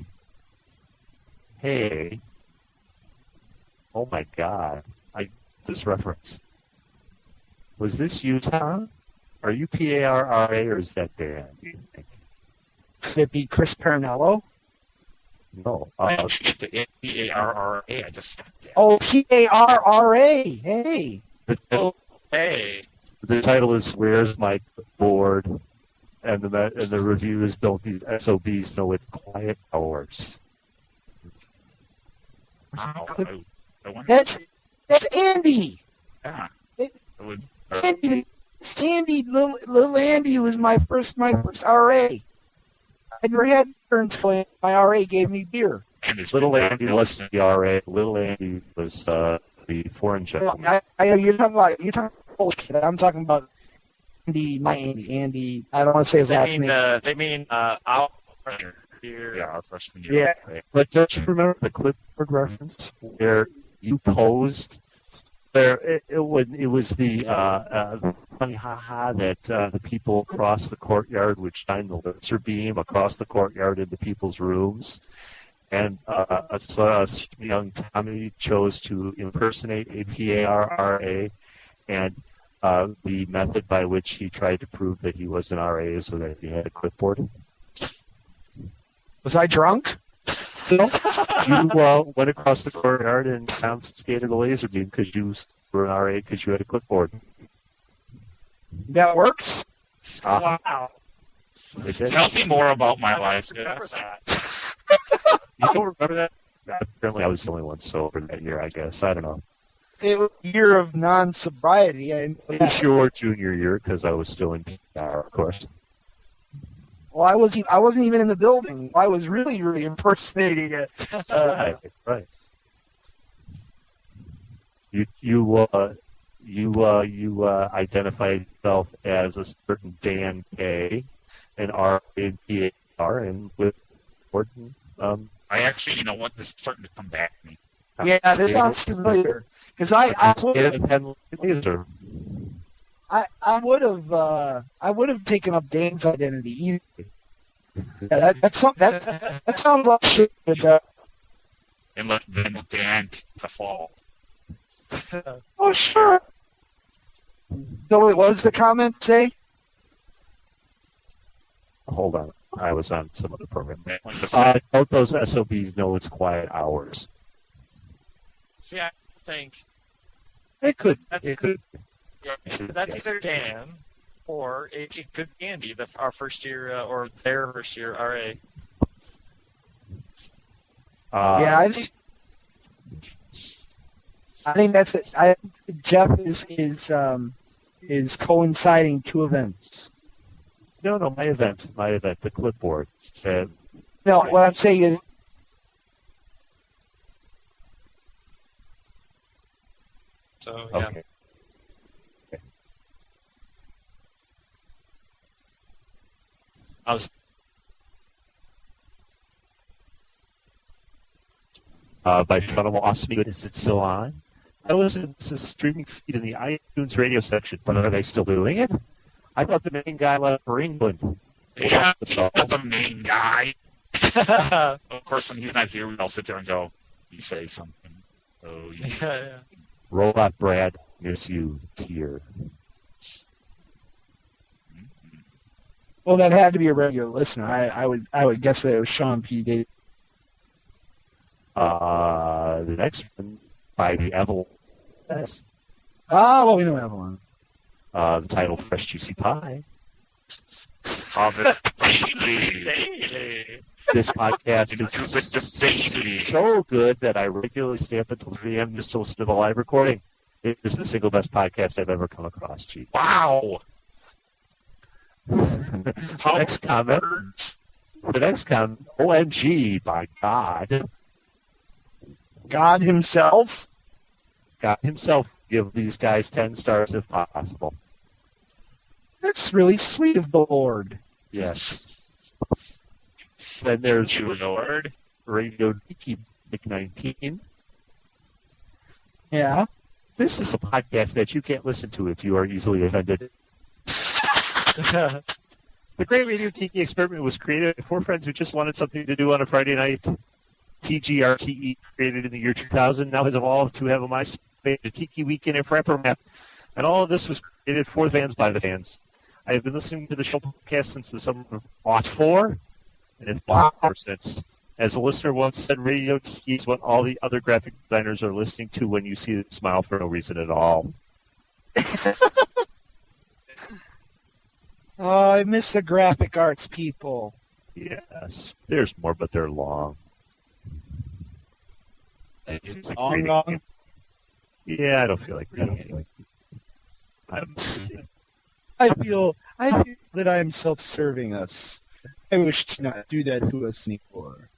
Hey. Oh my God! This reference. Was this you, Tom? Are you PARRA or is that Dan? Do you think? Could it be Chris Paranello? No. I don't get the PARRA. I just stopped there. Oh, PARRA. Hey. Hey. The title is "Where's My Board," and the review is "Don't these SOBs know it's quiet hours." Wow. That's Andy. Yeah. Little Andy was my first RA. I never had beer until my RA gave me beer. Little Andy was the RA. Little Andy was the foreign gentleman. You're talking about bullshit. I'm talking about Andy, my Andy. Andy, I don't want to say his last name. They mean our freshman year. Yeah, our freshman year. Yeah. But don't you remember the clipboard reference where you posed? It was the funny ha-ha that the people across the courtyard would shine the laser beam across the courtyard into people's rooms. And young Tommy chose to impersonate a PARRA, and the method by which he tried to prove that he was an RA so that he had a clipboard. Was I drunk? No. You went across the courtyard and confiscated a laser beam because you were an RA because you had a clipboard. That works? Wow. Tell me more about my life. You don't remember that? Apparently I was the only one sober that year, I guess. I don't know. It was a year of non-sobriety. It was your junior year because I was still in PR, of course. Well, I wasn't even in the building. I was really, really impersonating it. Right. You identified yourself as a certain Dan K, an R and PAR, and with Gordon. I actually, you know what? This is starting to come back to me. Yeah, this sounds familiar. Because I would have taken up Dan's identity easily. Yeah, that sounds like shit. And let then Dan take the fall. Oh, sure. So what was the comment say? Hold on. I was on some other program. Don't those SOBs know it's quiet hours? See, I think it could. Yeah, that's either Dan or it could be Andy, our first year or their first year RA. Yeah, I think that's it. Jeff is coinciding two events. No, my event, the clipboard. No, what I'm saying is. So, yeah. Okay. By Sean Awesome, is it still on? This is a streaming feed in the iTunes radio section, but are they still doing it? I thought the main guy left for England. Yeah, he's not the main guy. Of course, when he's not here, we all sit there and go, you say something. Oh, yeah. Robot Brad, miss you, tear. Well, that had to be a regular listener. I would guess that it was Sean P. Davis. The next one by the Evelyn. Yes. Well, we know Evelyn. The title Fresh Juicy Pie. Harvest Daily. This podcast is so good that I regularly stay up until 3 a.m. just to listen to the live recording. It is the single best podcast I've ever come across, Chief. Wow. The next comment, OMG, by God. God himself? God himself give these guys 10 stars if possible. That's really sweet of the Lord. Yes. Then there's Lord. Radio Tiki 19. Yeah. This is a podcast that you can't listen to if you are easily offended. The Great Radio Tiki Experiment was created by 4 friends who just wanted something to do on a Friday night. TGRTE, created in the year 2000, now has evolved to have a MySpace, a Tiki Weekend, and Frapper Map. And all of this was created for the fans by the fans. I have been listening to the show podcast since the summer of '04, and it's been ever since. As a listener once said, Radio Tiki is what all the other graphic designers are listening to when you see them smile for no reason at all. Oh, I miss the graphic arts people. Yes. There's more, but they're long. Long. Yeah, I don't feel like reading it. I'm busy. I feel that I am self-serving us. I wish to not do that to us anymore.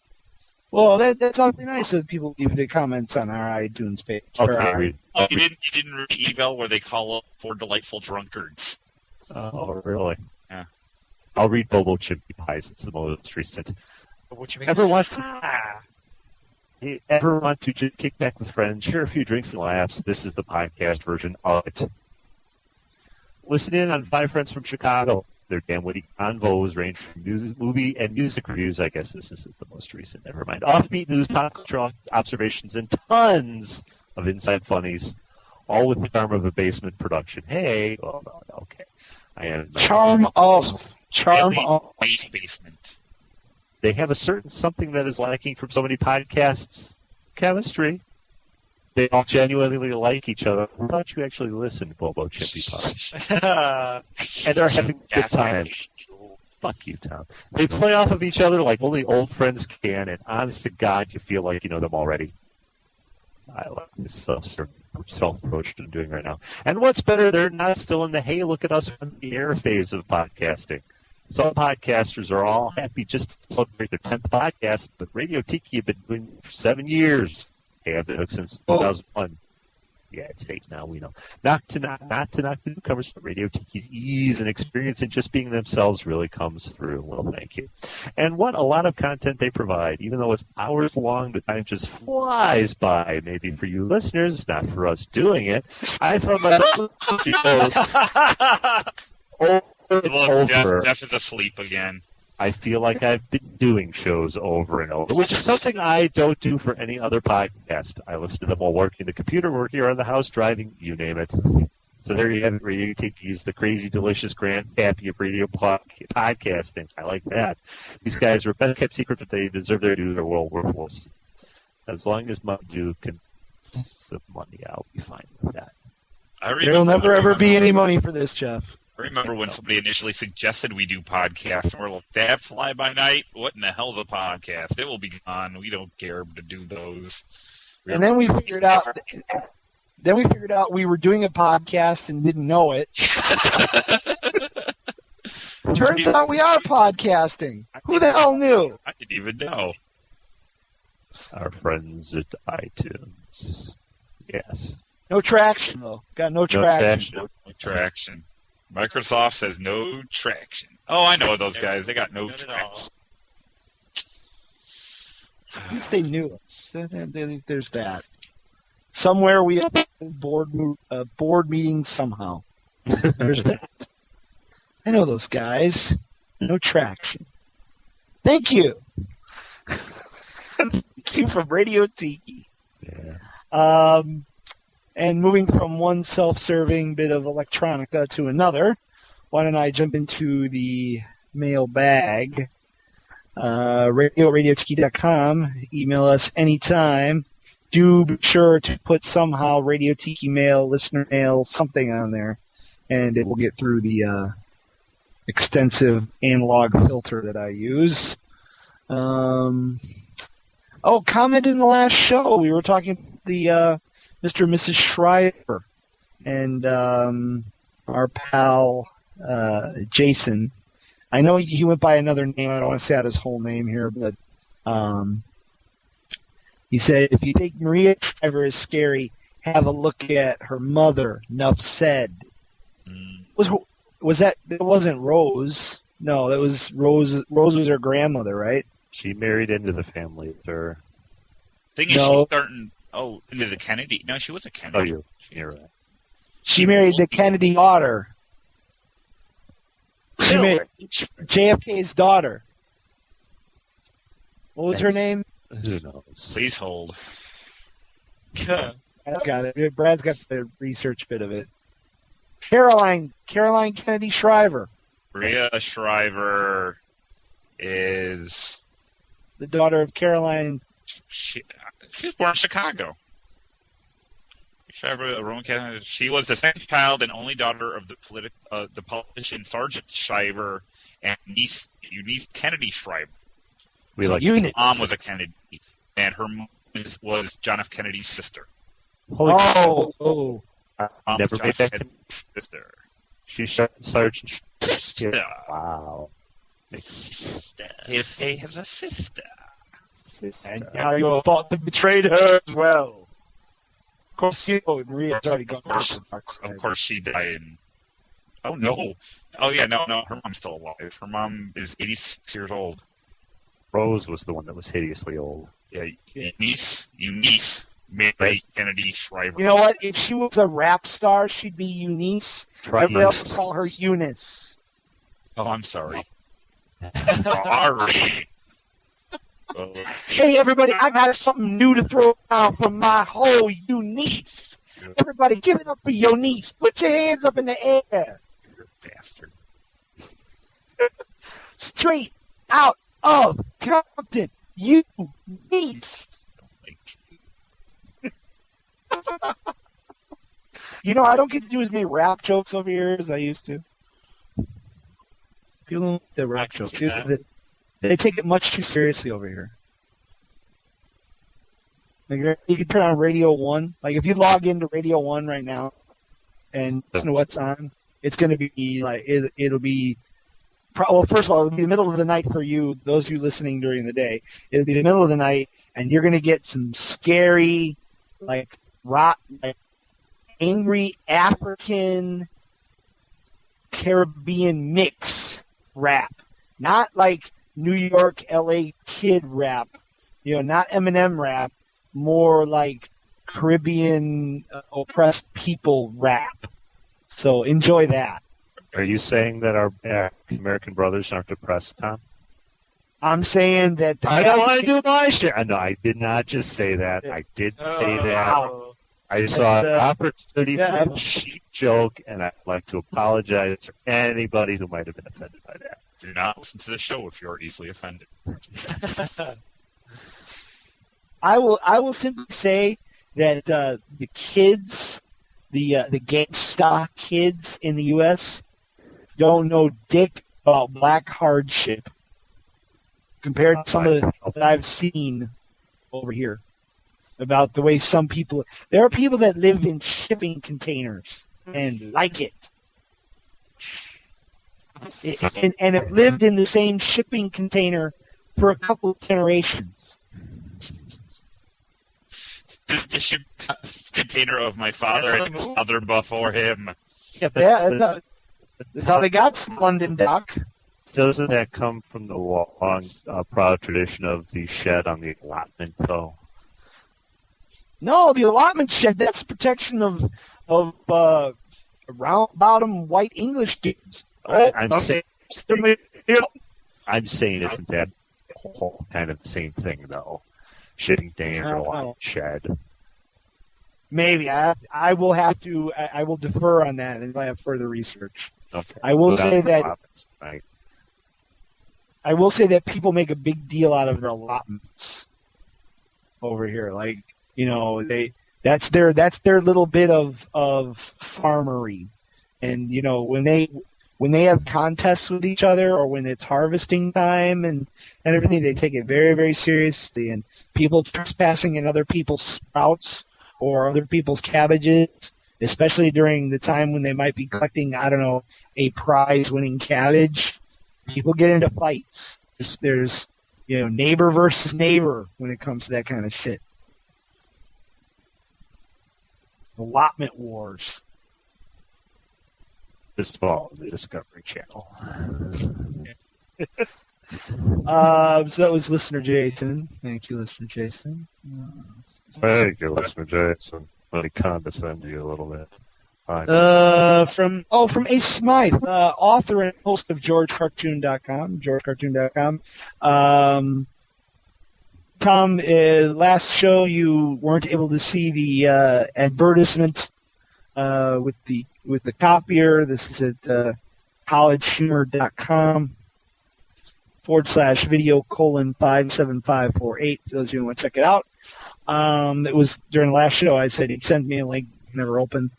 Well, that's awfully nice of people leave the comments on our iTunes page. Okay, You didn't read the email where they call up 4 delightful drunkards. Oh, really? Yeah. I'll read Bobo Chimpy Pies. It's the most recent. Ever want to just kick back with friends, share a few drinks and laughs? This is the podcast version of it. Listen in on 5 Friends from Chicago. Their damn witty convos range from movie and music reviews. I guess this isn't the most recent. Never mind. Offbeat news, pop culture observations, and tons of inside funnies, all with the charm of a basement production. Hey, okay. I am charm of basement. They have a certain something that is lacking from so many podcasts: chemistry. They all genuinely like each other. How about you actually listen, Bobo Chimpy Pie? And are having a good time. Fuck you, Tom. They play off of each other like only old friends can, and honest to God, you feel like you know them already. I like this self-approach I'm doing right now. And what's better, they're not still in the hey, look at us on the air phase of podcasting. Some podcasters are all happy just to celebrate their 10th podcast, but Radio Tiki have been doing it for 7 years. Hey, I've been hooked since 2001. Yeah, it's 8 now, we know. Not to knock the newcomers, but Radio Tiki's ease and experience in just being themselves really comes through. Well, thank you. And what a lot of content they provide. Even though it's hours long, the time just flies by. Maybe for you listeners, not for us doing it. I found myself over. Jeff is asleep again. I feel like I've been doing shows over and over, which is something I don't do for any other podcast. I listen to them while working the computer, working around the house, driving, you name it. So there you have it. Radio Tiki's the crazy, delicious, grand happy of radio podcasting. I like that. These guys are a best kept secret, but they deserve their due. Their world worth. As long as Madu can some money, I'll be fine with that. There'll never ever be any money for this, Jeff. I remember when somebody initially suggested we do podcasts, and we're like, that fly by night? What in the hell's a podcast? It will be gone. We don't care to do those. And then we figured out we were doing a podcast and didn't know it. Turns out we are podcasting. Who the hell knew? I didn't even know. Our friends at iTunes. Yes. No traction, though. Got no traction. No traction. Microsoft says no traction. Oh, I know those guys. They got no traction. At least they knew us. There's that. Somewhere we have a board meeting somehow. There's that. I know those guys. No traction. Thank you. Thank you from Radio Tiki. Yeah. And moving from one self-serving bit of electronica to another, why don't I jump into the mail bag? Radio@radiotiki.com. Email us anytime. Do be sure to put somehow Radio Tiki mail, listener mail, something on there, and it will get through the extensive analog filter that I use. Comment in the last show. We were talking the Mr. and Mrs. Shriver and our pal Jason. I know he went by another name. I don't want to say out his whole name here, but he said, if you think Maria Shriver is scary, have a look at her mother. Enough said. Was that? It wasn't Rose. No, that was Rose. Rose was her grandmother, right? She married into the family with her. Thing is, she's starting. Oh, into the Kennedy. No, she was a Kennedy. Oh, you're right. She married the Kennedy daughter. She married JFK's daughter. What was her name? Who knows? Please hold. Brad's got it. Brad's got the research bit of it. Caroline Kennedy Shriver. Maria Shriver is the daughter of Caroline. She was born in Chicago. Shriver, Roman Catholic. She was the second child and only daughter of the politician Sargent Shriver and Eunice Kennedy Shriver. Her mom was a Kennedy, and her mom was John F. Kennedy's sister. I never made that sister. She shot Sergeant. Sister. Wow. Sister. If they have a sister. And now you're thought to betrayed her as well. Of course, you know, Maria's already gone. Of course, she died. Oh, no. Oh, yeah, no. Her mom's still alive. Her mom is 86 years old. Rose was the one that was hideously old. Yeah, Eunice. Mary Kennedy Shriver. You know what? If she was a rap star, she'd be Eunice. Everybody else would call her Eunice. Oh, I'm sorry. Sorry. Hey, everybody, I got something new to throw out from my whole Eunice. Everybody, give it up for Eunice. Put your hands up in the air. You're a bastard. Straight out of Compton, Eunice. You know, I don't get to do as many rap jokes over here as I used to. People don't get the rap jokes. They take it much too seriously over here. Like, you can turn on Radio 1. Like, if you log into Radio 1 right now and listen to what's on, it's going to be, like, it'll be... Well, first of all, it'll be the middle of the night for you, those of you listening during the day. It'll be the middle of the night, and you're going to get some scary, like angry African Caribbean mix rap. Not like New York, LA kid rap. You know, not Eminem rap. More like Caribbean oppressed people rap. So enjoy that. Are you saying that our American brothers aren't oppressed, Tom? I'm saying that... I don't want to do my shit. No, I did not just say that. I did say that. I saw an opportunity for a cheap joke, and I'd like to apologize to anybody who might have been offended by that. Do not listen to the show if you're easily offended. I will simply say that the kids, the gangsta kids in the U.S. don't know dick about black hardship compared to some of the that I've seen over here. About the way some people... There are people that live in shipping containers and like it. And have lived in the same shipping container for a couple of generations. The ship container of my father and his mother before him. Yeah, that's how they got from London Dock. Doesn't that come from the long, proud tradition of the shed on the allotment, though? No, the allotment shed, that's protection of round bottom white English dudes. I'm saying isn't that whole kind of the same thing, though? Shipping container, allotment shed. Maybe. I will have to, I will defer on that if I have further research. Okay. I will say that people make a big deal out of their allotments over here. Like, you know, that's their little bit of farmery. And, you know, when they have contests with each other or when it's harvesting time and everything, they take it very, very seriously. And people trespassing in other people's sprouts or other people's cabbages, especially during the time when they might be collecting, I don't know, a prize-winning cabbage, people get into fights. There's, you know, neighbor versus neighbor when it comes to that kind of shit. Allotment wars. This fall, the Discovery Channel. So that was Listener Jason. Thank you, Listener Jason. Thank you, Listener Jason. Let me condescend to you a little bit. From Ace Smythe, author and host of GeorgeCartoon.com. GeorgeCartoon.com. Tom, last show you weren't able to see the advertisement with the copier. This is at collegehumor.com/video:57548. For those of you who want to check it out. It was during the last show. I said he'd send me a link. Never opened.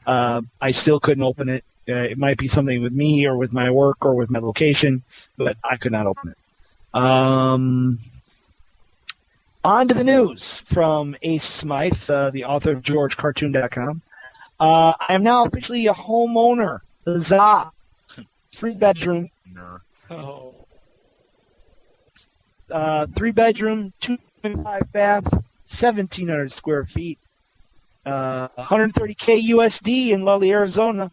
I still couldn't open it. It might be something with me or with my work or with my location, but I could not open it. On to the news from Ace Smythe, the author of GeorgeCartoon.com. I am now officially a homeowner. Huzzah! 3-bedroom. Oh. 3-bedroom, 2.5 bath, 1,700 square feet. 130K USD in lovely Arizona.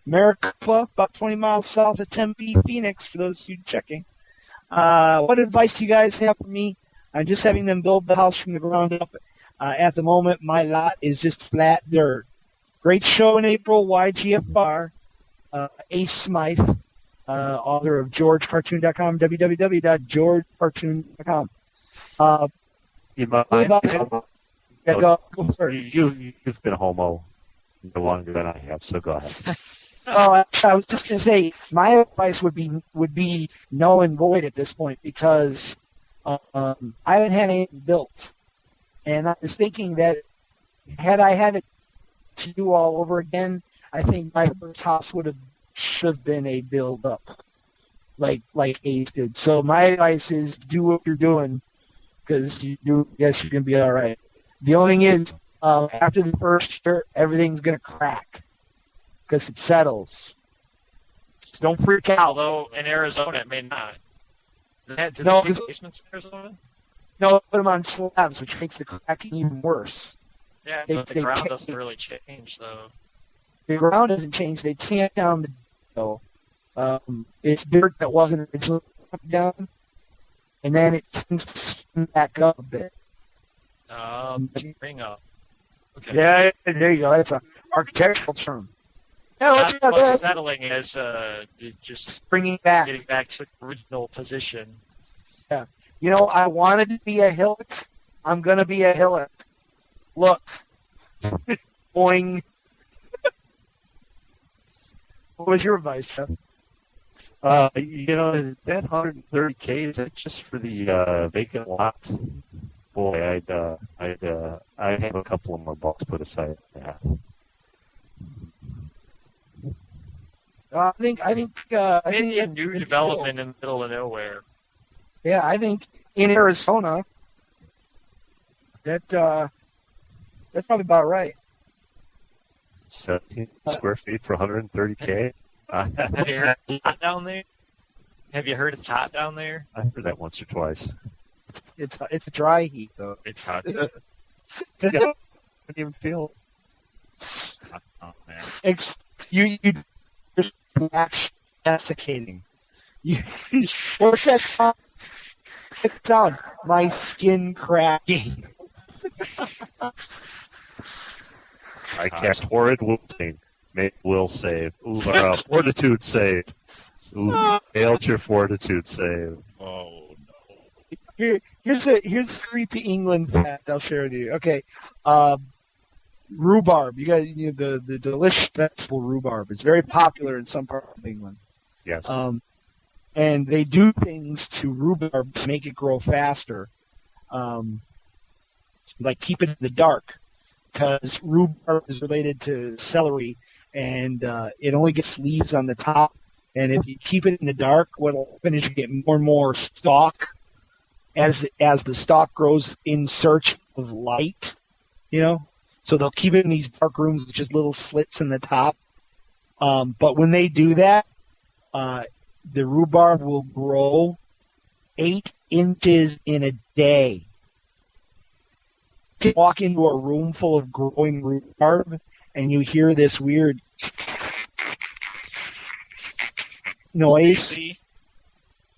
Maricopa, about 20 miles south of Tempe, Phoenix, for those of you checking. What advice do you guys have for me? I'm just having them build the house from the ground up. At the moment, my lot is just flat dirt. Great show in April, YGFR. Ace Smythe, author of GeorgeCartoon.com, www.georgecartoon.com. You've been homo no longer than I have, so go ahead. Oh, I was just going to say, my advice would be null and void at this point because I haven't had anything built. And I was thinking that had I had it to do all over again, I think my first house should have been a build up, like Ace did. So my advice is do what you're doing because you're gonna be all right. The only thing is, after the first year, everything's gonna crack because it settles. Just don't freak out. Although in Arizona it may not. Did they do basements in Arizona? No, put them on slabs, which makes the cracking even worse. Yeah, but the ground doesn't really change, though. The ground doesn't change. They tamp down the dough. It's dirt that wasn't originally down, and then it seems to spin back up a bit. Spring up. Okay. Yeah, there you go. That's an architectural term. Not much settling as just springing back, getting back to the original position. Yeah. You know, I wanted to be a hillock. I'm going to be a hillock. Look. Boing. What was your advice, Jeff? That 130K, is that just for the vacant lot? Boy, I'd have a couple of more bucks put aside for that. I think maybe a new development in the middle of nowhere. Yeah, I think in Arizona, that's probably about right. 17 square feet for 130K. Have you heard it's hot down there? Have you heard it's hot down there? I've heard that once or twice. It's a dry heat though. It's hot. Yeah, I don't even feel. Oh, man. You just desiccating. What's that sound? It's sound. My skin cracking. I cast horrid wilting. Make will save. Ooh, fortitude save. Ooh, failed your fortitude save. Oh no. Here's a creepy England fact I'll share with you. Okay, rhubarb. You guys, the delicious vegetable rhubarb is very popular in some parts of England. Yes. And they do things to rhubarb to make it grow faster, like keep it in the dark, because rhubarb is related to celery, and it only gets leaves on the top. And if you keep it in the dark, what'll happen is you get more and more stalk as the stalk grows in search of light, So they'll keep it in these dark rooms with just little slits in the top. But when they do that, the rhubarb will grow 8 inches in a day. You walk into a room full of growing rhubarb, and you hear this weird noise.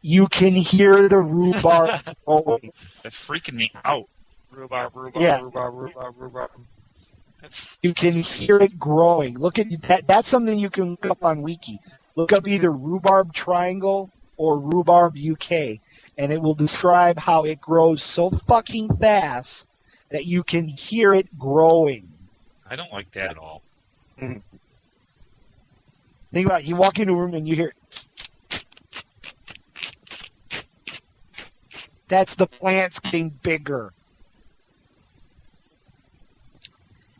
You can hear the rhubarb growing. That's freaking me out. Rhubarb. Yeah. Rhubarb. You can hear it growing. Look at that. That's something you can look up on Wiki. Look up either rhubarb triangle or rhubarb UK, and it will describe how it grows so fucking fast that you can hear it growing. I don't like that at all. Think about it. You walk into a room and you hear. That's the plants getting bigger.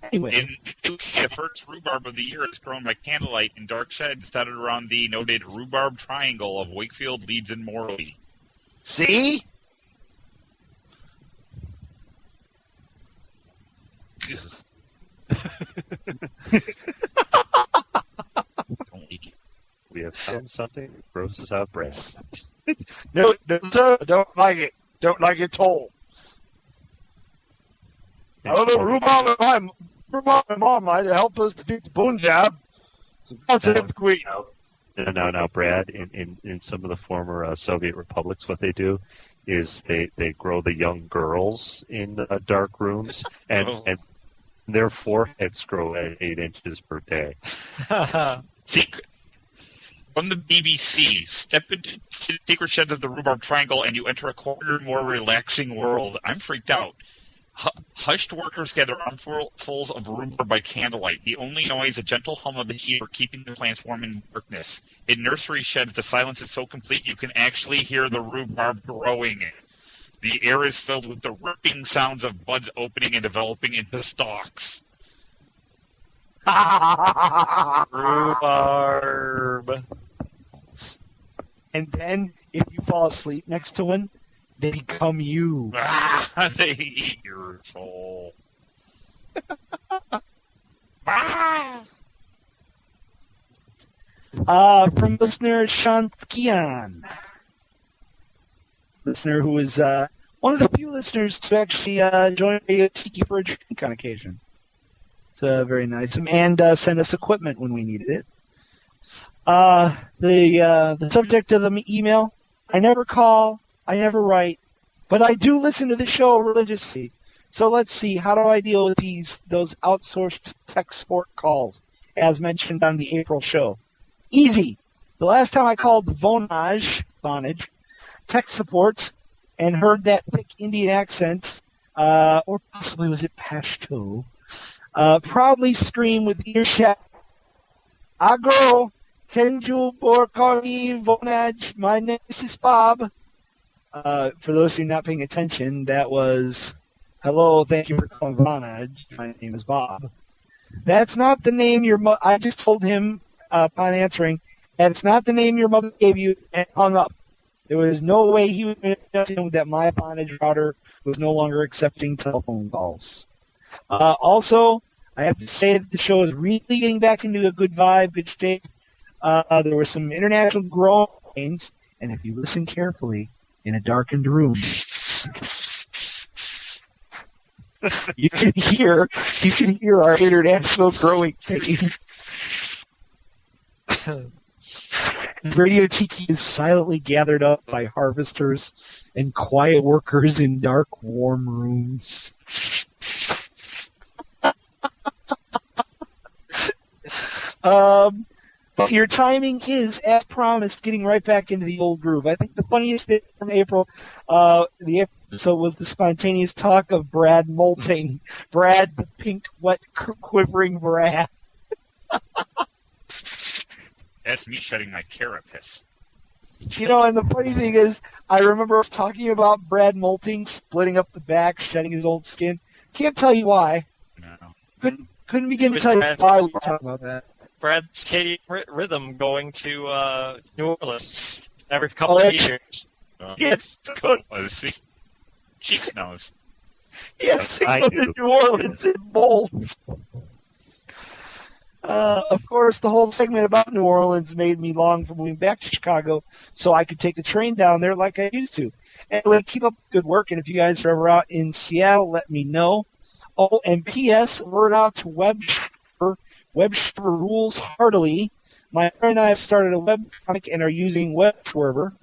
Anyway. In the first rhubarb of the year is grown by candlelight in dark sheds started around the noted rhubarb triangle of Wakefield, Leeds, and Morley. See? We have found something that grosses out Brad. No, sir, don't like it. Don't like it at all. I don't know, rhubarb and Marmite to help us defeat the Punjab. So that's it, Queen. Now, Brad, in some of the former Soviet republics, what they do is they grow the young girls in dark rooms, and their foreheads grow at 8 inches per day. See, from the BBC, step into the secret sheds of the Rhubarb Triangle and you enter a quieter, more relaxing world. I'm freaked out. Hushed workers gather armfuls of rhubarb by candlelight. The only noise, a gentle hum of the heater keeping the plants warm in darkness. In nursery sheds, the silence is so complete you can actually hear the rhubarb growing. The air is filled with the ripping sounds of buds opening and developing into stalks. Rhubarb. And then, if you fall asleep next to one, they become you. They eat your soul. From listener Shanskian. Listener who is one of the few listeners to actually join Radio Tiki for a drink on occasion. It's very nice. And send us equipment when we needed it. The subject of the email, I never call, I never write, but I do listen to the show religiously. So let's see, how do I deal with those outsourced tech support calls, as mentioned on the April show? Easy. The last time I called Vonage tech support and heard that thick Indian accent, or possibly was it Pashto, proudly scream with earshot, Agro, Kenju Borkani Vonage, my name is Bob. For those who are not paying attention, that was, hello, thank you for calling Vonage, my name is Bob. That's not the name your mother, I just told him upon answering, that's not the name your mother gave you, and hung up. There was no way he would know that my Vonage router was no longer accepting telephone calls. Also, I have to say that the show is really getting back into a good vibe, good state. There were some international groans, and if you listen carefully, in a darkened room, you can hear our international growing pains. Radio Tiki is silently gathered up by harvesters and quiet workers in dark, warm rooms. But your timing is, as promised, getting right back into the old groove. I think the funniest thing from April, the episode was the spontaneous talk of Brad molting. Brad, the pink, wet, quivering Brad. That's me shedding my carapace. You know, and the funny thing is, I remember us talking about Brad molting, splitting up the back, shedding his old skin. Can't tell you why. No. Couldn't begin to tell you why we were talking about that. Brad's Katie rhythm going to New Orleans every couple of years. Yes. Let's see. Cheeks knows. Yes, he goes to New Orleans in bolts. Of course, the whole segment about New Orleans made me long for moving back to Chicago so I could take the train down there like I used to. Anyway, keep up the good work, and if you guys are ever out in Seattle, let me know. Oh, and P.S., word out to WebShwerver rules heartily. My friend and I have started a webcomic and are using WebShwerver.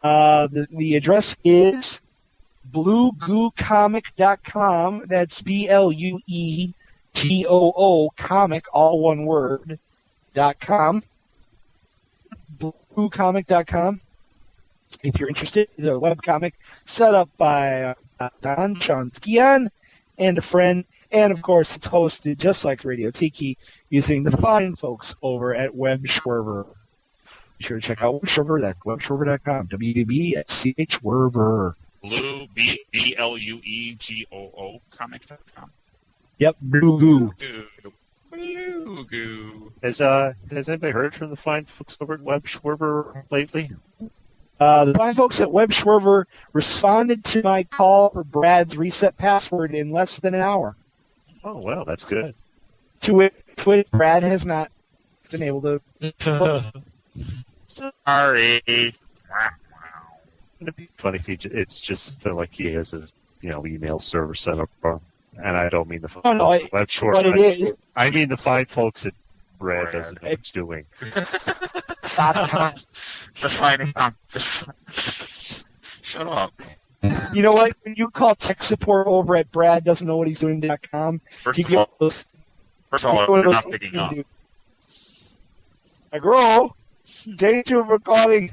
The address is bluegoocomic.com. That's BLUEGOO comic, all one word, .com. bluegoocomic.com. If you're interested, it's a webcomic set up by Don Shanskian and a friend. And, of course, it's hosted, just like Radio Tiki, using the fine folks over at WebShwerver. Be sure to check out WebShwerver. That's webshwerver.com. WebShwerver. Blue, BLUEGOO comic.com. Yep, Blue Goo. Blue Goo. Has anybody heard from the fine folks over at WebShwerver lately? The fine folks at WebShwerver responded to my call for Brad's reset password in less than an hour. Oh, well, that's good. Twitch, Brad has not been able to. Sorry. It'd be funny if it's just like he has his email server set up wrong. And I don't mean the fine folks at WebShort. I mean the fine folks at Brad doesn't know what it's doing. Shut up. You know what? When you call tech support over at Brad doesn't know what he's doing.com, First of all, you're not picking up. Agro, thank you for calling.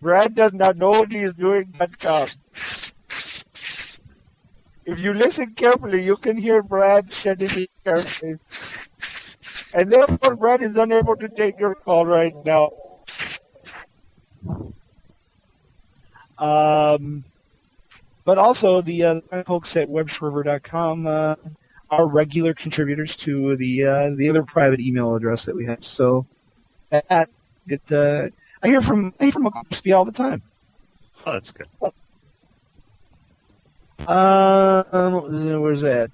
Brad does not know what he is doing.com. If you listen carefully, you can hear Brad shedding his carefully. And therefore, Brad is unable to take your call right now. But also, the folks at webserver.com are regular contributors to the other private email address that we have. So I hear from McCoskey all the time. Oh, that's good. Where's that?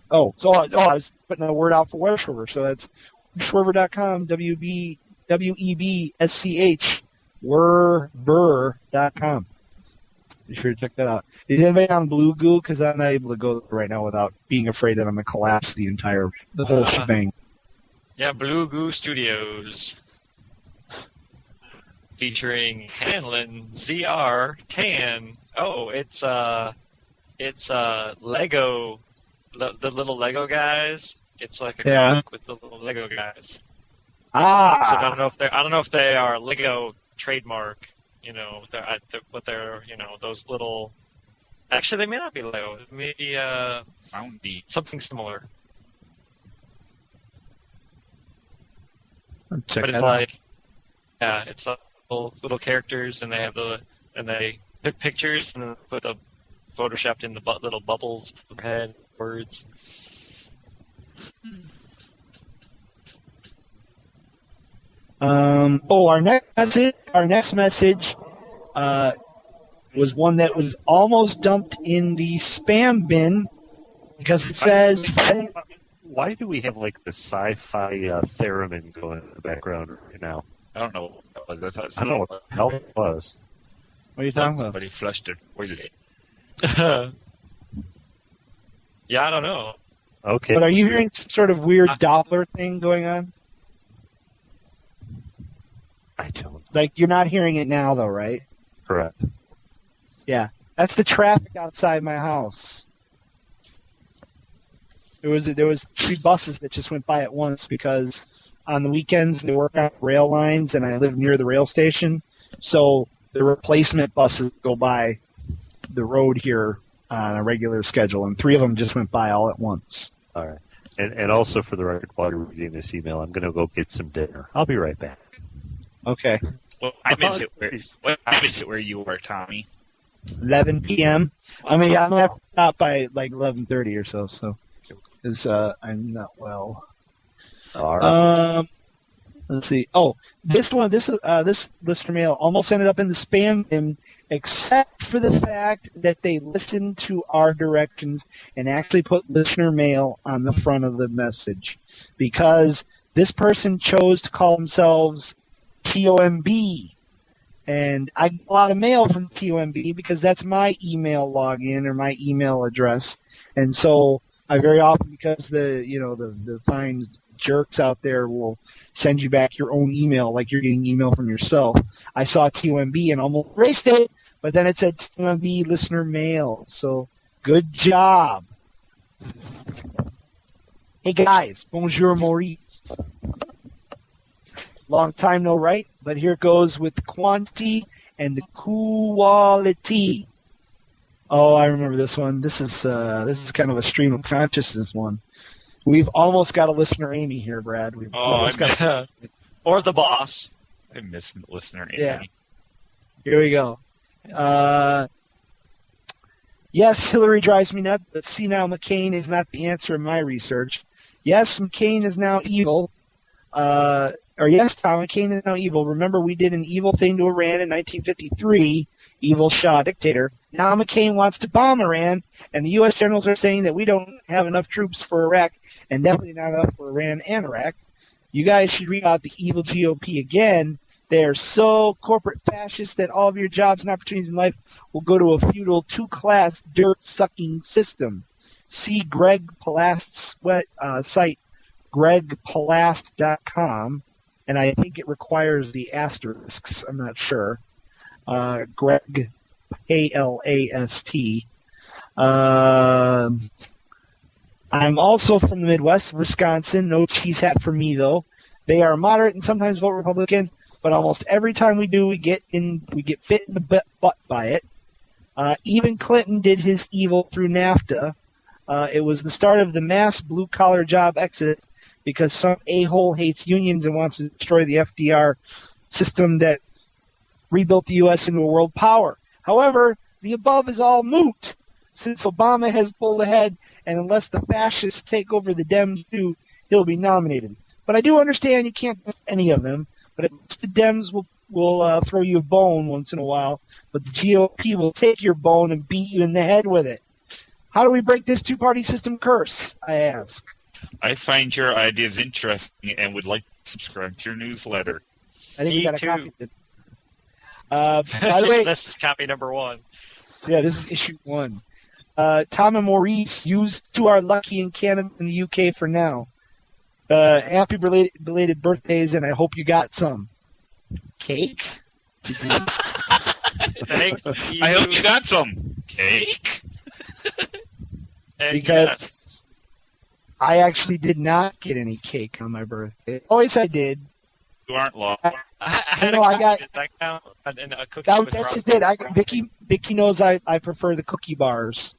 I was putting a word out for WebSwerver, so that's webserver.com, W-E-B-S-C-H, werber.com. Be sure to check that out. Is anybody on Blue Goo? Because I'm not able to go there right now without being afraid that I'm going to collapse the whole shebang. Yeah, Blue Goo Studios. Featuring Hanlon, ZR, Tan. Oh, it's Lego, the little Lego guys. It's like a comic with the little Lego guys. So I don't know if they are Lego trademark. But they're those little. Actually, they may not be Lego. Maybe something similar. Check but it's that like, yeah, it's little characters, and they have they're pictures, and put the photoshopped in the little bubbles for head words. Our next message was one that was almost dumped in the spam bin because it says. Why do we have like the sci-fi theremin going in the background right now? I don't know. I don't know what the hell it was. What are you talking about? Somebody flushed their toilet. Yeah, I don't know. Okay. But are you hearing some sort of weird Doppler thing going on? I don't. Like, you're not hearing it now, though, right? Correct. Yeah. That's the traffic outside my house. There was 3 buses that just went by at once because on the weekends they work on rail lines, and I live near the rail station, so the replacement buses go by the road here on a regular schedule, and 3 of them just went by all at once. All right. And also, for the record, while you're reading this email, I'm going to go get some dinner. I'll be right back. Okay. Well, I miss it where you were, Tommy. 11 p.m. I mean, I'm going to have to stop by like 11:30 or so, because I'm not well. All right. Let's see. Oh, this listener mail almost ended up in the spam bin, except for the fact that they listened to our directions and actually put listener mail on the front of the message, because this person chose to call themselves TOMB. And I get a lot of mail from TOMB because that's my email login or my email address. And so I very often, because the fine jerks out there will send you back your own email like you're getting email from yourself. I saw TOMB and almost erased it, but then it said TOMB listener mail. So good job. Hey guys, bonjour Maurice. Long time no write, but here goes with the quantity and the quality. Oh, I remember this one. This is kind of a stream of consciousness one. We've almost got a listener Amy here, Brad. Or the boss. I miss listener Amy. Yeah. Here we go. Yes, Hillary drives me nuts, but see now McCain is not the answer in my research. Yes, McCain is now evil. Yes, Tom, McCain is now evil. Remember, we did an evil thing to Iran in 1953, evil Shah dictator. Now McCain wants to bomb Iran, and the U.S. generals are saying that we don't have enough troops for Iraq, and definitely not enough for Iran and Iraq. You guys should read out the evil GOP again. They are so corporate fascist that all of your jobs and opportunities in life will go to a feudal two-class dirt-sucking system. See Greg Palast's site, gregpalast.com, and I think it requires the asterisks. I'm not sure. Greg, A-L-A-S-T. I'm also from the Midwest, Wisconsin. No cheese hat for me, though. They are moderate and sometimes vote Republican, but almost every time we do, we get bit in the butt by it. Even Clinton did his evil through NAFTA. It was the start of the mass blue-collar job exit because some a-hole hates unions and wants to destroy the FDR system that rebuilt the U.S. into a world power. However, the above is all moot, since Obama has pulled ahead, and unless the fascists take over the Dems too, he'll be nominated. But I do understand you can't trust any of them, but at least the Dems will throw you a bone once in a while, but the GOP will take your bone and beat you in the head with it. How do we break this two-party system curse, I ask? I find your ideas interesting and would like to subscribe to your newsletter. I think you got a copy of it. By the way, this is copy number 1. Yeah, this is issue 1. Tom and Maurice, used to are lucky in Canada and the UK for now. Happy belated birthdays, and I hope you got some cake. Thank you. I hope you got some cake. Because I actually did not get any cake on my birthday. Always I did. You aren't long. I got. A cookie That's just it. Vicky knows I prefer the cookie bars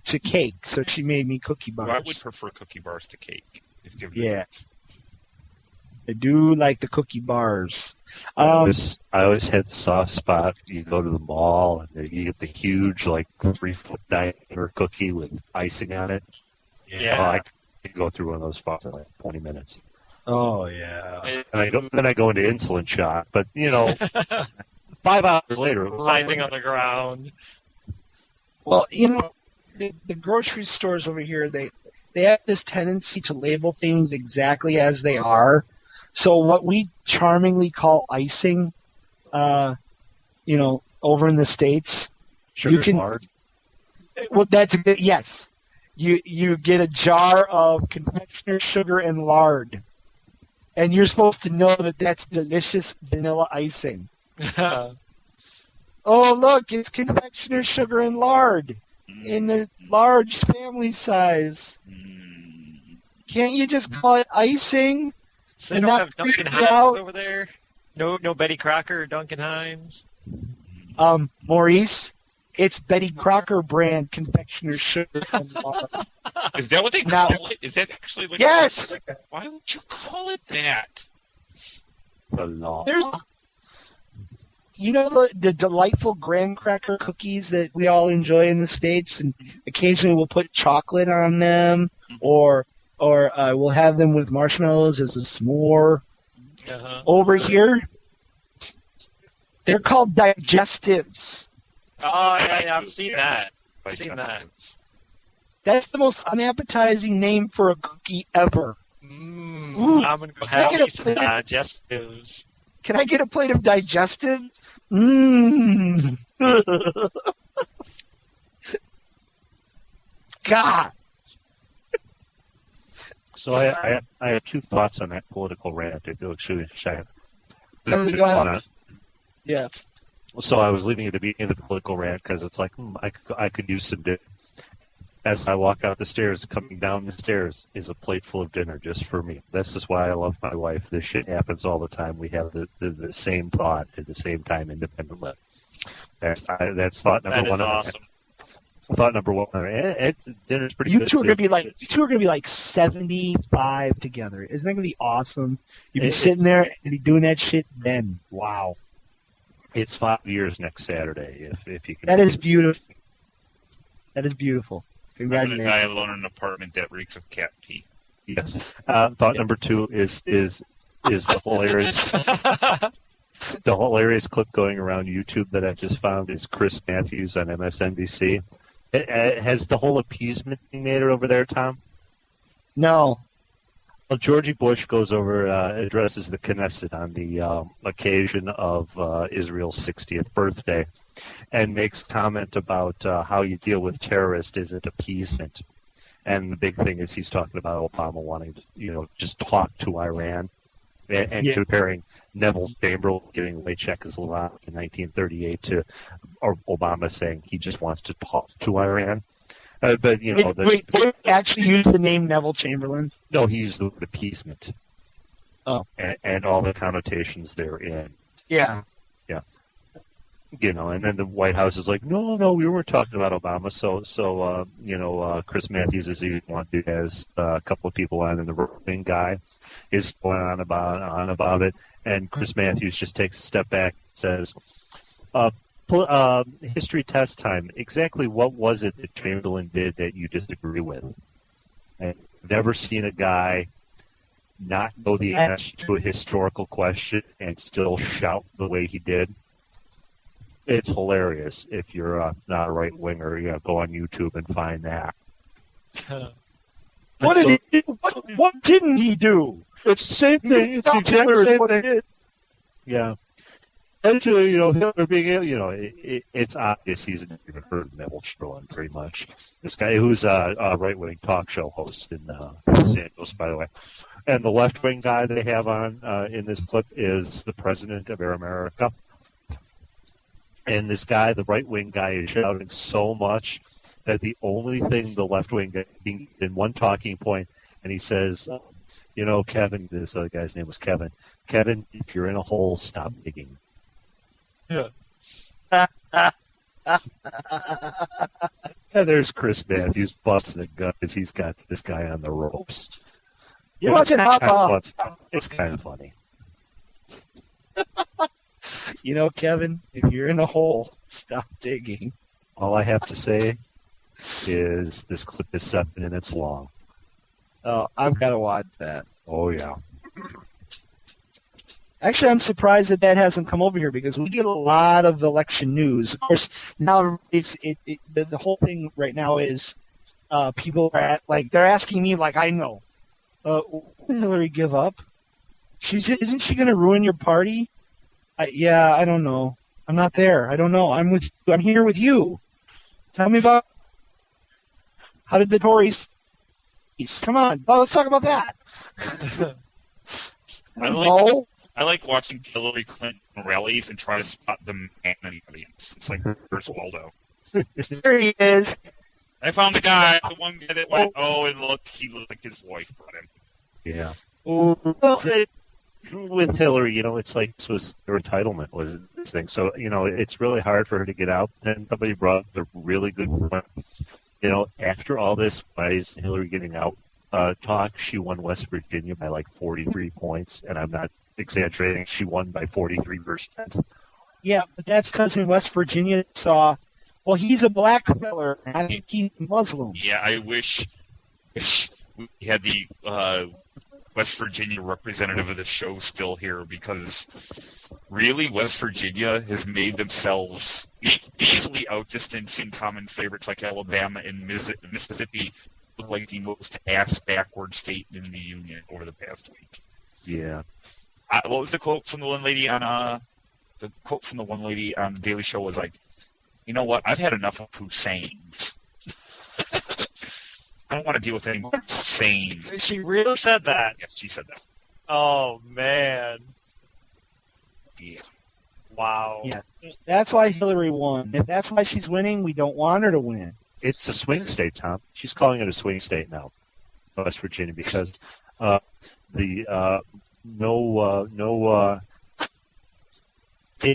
to cake, so she made me cookie bars. Well, I would prefer cookie bars to cake. If given yeah. I do like the cookie bars. I always had the soft spot. You go to the mall and you get the huge, 3-foot diameter cookie with icing on it. Yeah. I could go through one of those spots in 20 minutes. Oh yeah. And I go into insulin shock, but 5 hours later, it was lying on the ground. Well, the grocery stores over here, they have this tendency to label things exactly as they are. So what we charmingly call icing, over in the States, sugar and lard. Well, that's a good, yes. You get a jar of confectioner's sugar and lard, and you're supposed to know that that's delicious vanilla icing. Oh, look, it's confectioner's sugar and lard in the large family size. Can't you just call it icing? So they don't have Duncan Hines over there? No Betty Crocker or Duncan Hines? Maurice, it's Betty Crocker brand confectioner's sugar and lard. Is that what they call it? Is that actually yes! Why would you call it that? The law. There's, the delightful graham cracker cookies that we all enjoy in the States, and occasionally we'll put chocolate on them, or we'll have them with marshmallows as a s'more. Uh-huh. Over here, they're called digestives. Oh, yeah, I've seen that. That's the most unappetizing name for a cookie ever. Ooh, I'm going to go have me some digestives. Can I get a plate of digestives? Mmm. God. So I have 2 thoughts on that political rant. If you'll excuse me. Yeah. So I was leaving at the beginning of the political rant because it's like, I could use some dinner. As I walk out the stairs, coming down the stairs is a plate full of dinner just for me. That's just why I love my wife. This shit happens all the time. We have the same thought at the same time independently. That's thought number 1. That is awesome. Thought number 1. Dinner's pretty You good. two are gonna be like 75 together. Isn't that gonna be awesome? You'd be sitting there and be doing that shit then. Wow. It's 5 years next Saturday. If you can. That is beautiful. That is beautiful. I'm going to die alone in an apartment that reeks of cat pee. Yes. Thought number 2 is the hilarious clip going around YouTube that I just found is Chris Matthews on MSNBC. Has the whole appeasement thing made it over there, Tom? No. Well, Georgie Bush goes over, addresses the Knesset on the occasion of Israel's 60th birthday, and makes comment about how you deal with terrorists isn't appeasement. And the big thing is he's talking about Obama wanting to, just talk to Iran, and comparing Neville Chamberlain giving away Czechoslovakia in 1938 to Obama saying he just wants to talk to Iran. But did he actually use the name Neville Chamberlain? No, he used the word appeasement. Oh, and all the connotations therein. Yeah. Yeah. And then the White House is like, no, we weren't talking about Obama. So Chris Matthews is even one who has a couple of people on, and the right-wing guy is going on about it, and Chris Matthews just takes a step back and says, history test time. Exactly what was it that Chamberlain did that you disagree with? I've never seen a guy not know the answer to a historical question and still shout the way he did. It's hilarious. If you're not a right winger, go on YouTube and find that. What did he do? What didn't he do? It's the same thing. It's exactly the same thing. Yeah. Actually, Hitler being, it's obvious he's never even heard of Neville Chamberlain, pretty much. This guy who's a right-wing talk show host in Los Angeles, by the way. And the left-wing guy they have on in this clip is the president of Air America. And this guy, the right-wing guy, is shouting so much that the only thing the left-wing guy, in one talking point, and he says, Kevin, this other guy's name was Kevin. Kevin, if you're in a hole, stop digging. Yeah. And there's Chris Matthews busting a gut as he's got this guy on the ropes. You're watching Hot It's kind of funny. Kevin, if you're in a hole, stop digging. All I have to say is this clip is 7 minutes long. Oh, I've got to watch that. Oh, yeah. Actually, I'm surprised that hasn't come over here because we get a lot of election news. Of course, now the whole thing right now is people are they're asking me I know. Will Hillary give up? Isn't she going to ruin your party? I don't know. I'm not there. I don't know. I'm here with you. Tell me about how did the Tories? Come on, let's talk about that. I like watching Hillary Clinton rallies and try to spot the man in the audience. It's like Where's Waldo? There he is. I found the guy, the one guy that went, and look, he looked like his wife brought him. Yeah. Well, with Hillary, it's like this was her entitlement was this thing. So, it's really hard for her to get out. Then somebody brought up a really good point. After all this, why is Hillary getting out talk? She won West Virginia by 43 points, and I'm not exaggerating. She won by 43%. Yeah, but that's because in West Virginia he's a black feller, and I think he's Muslim. Yeah, I wish we had the West Virginia representative of the show still here, because really West Virginia has made themselves easily outdistancing common favorites like Alabama and Mississippi look like the most ass-backward state in the union over the past week. Yeah. What was the quote from the one lady on the Daily Show was like, you know what, I've had enough of Husseins. I don't want to deal with any more Hussein. She really said that? Yes, she said that. Oh, man. Yeah. Wow. Yeah. That's why Hillary won. If that's why she's winning, we don't want her to win. It's a swing state, Tom. She's calling it a swing state now, West Virginia, because it's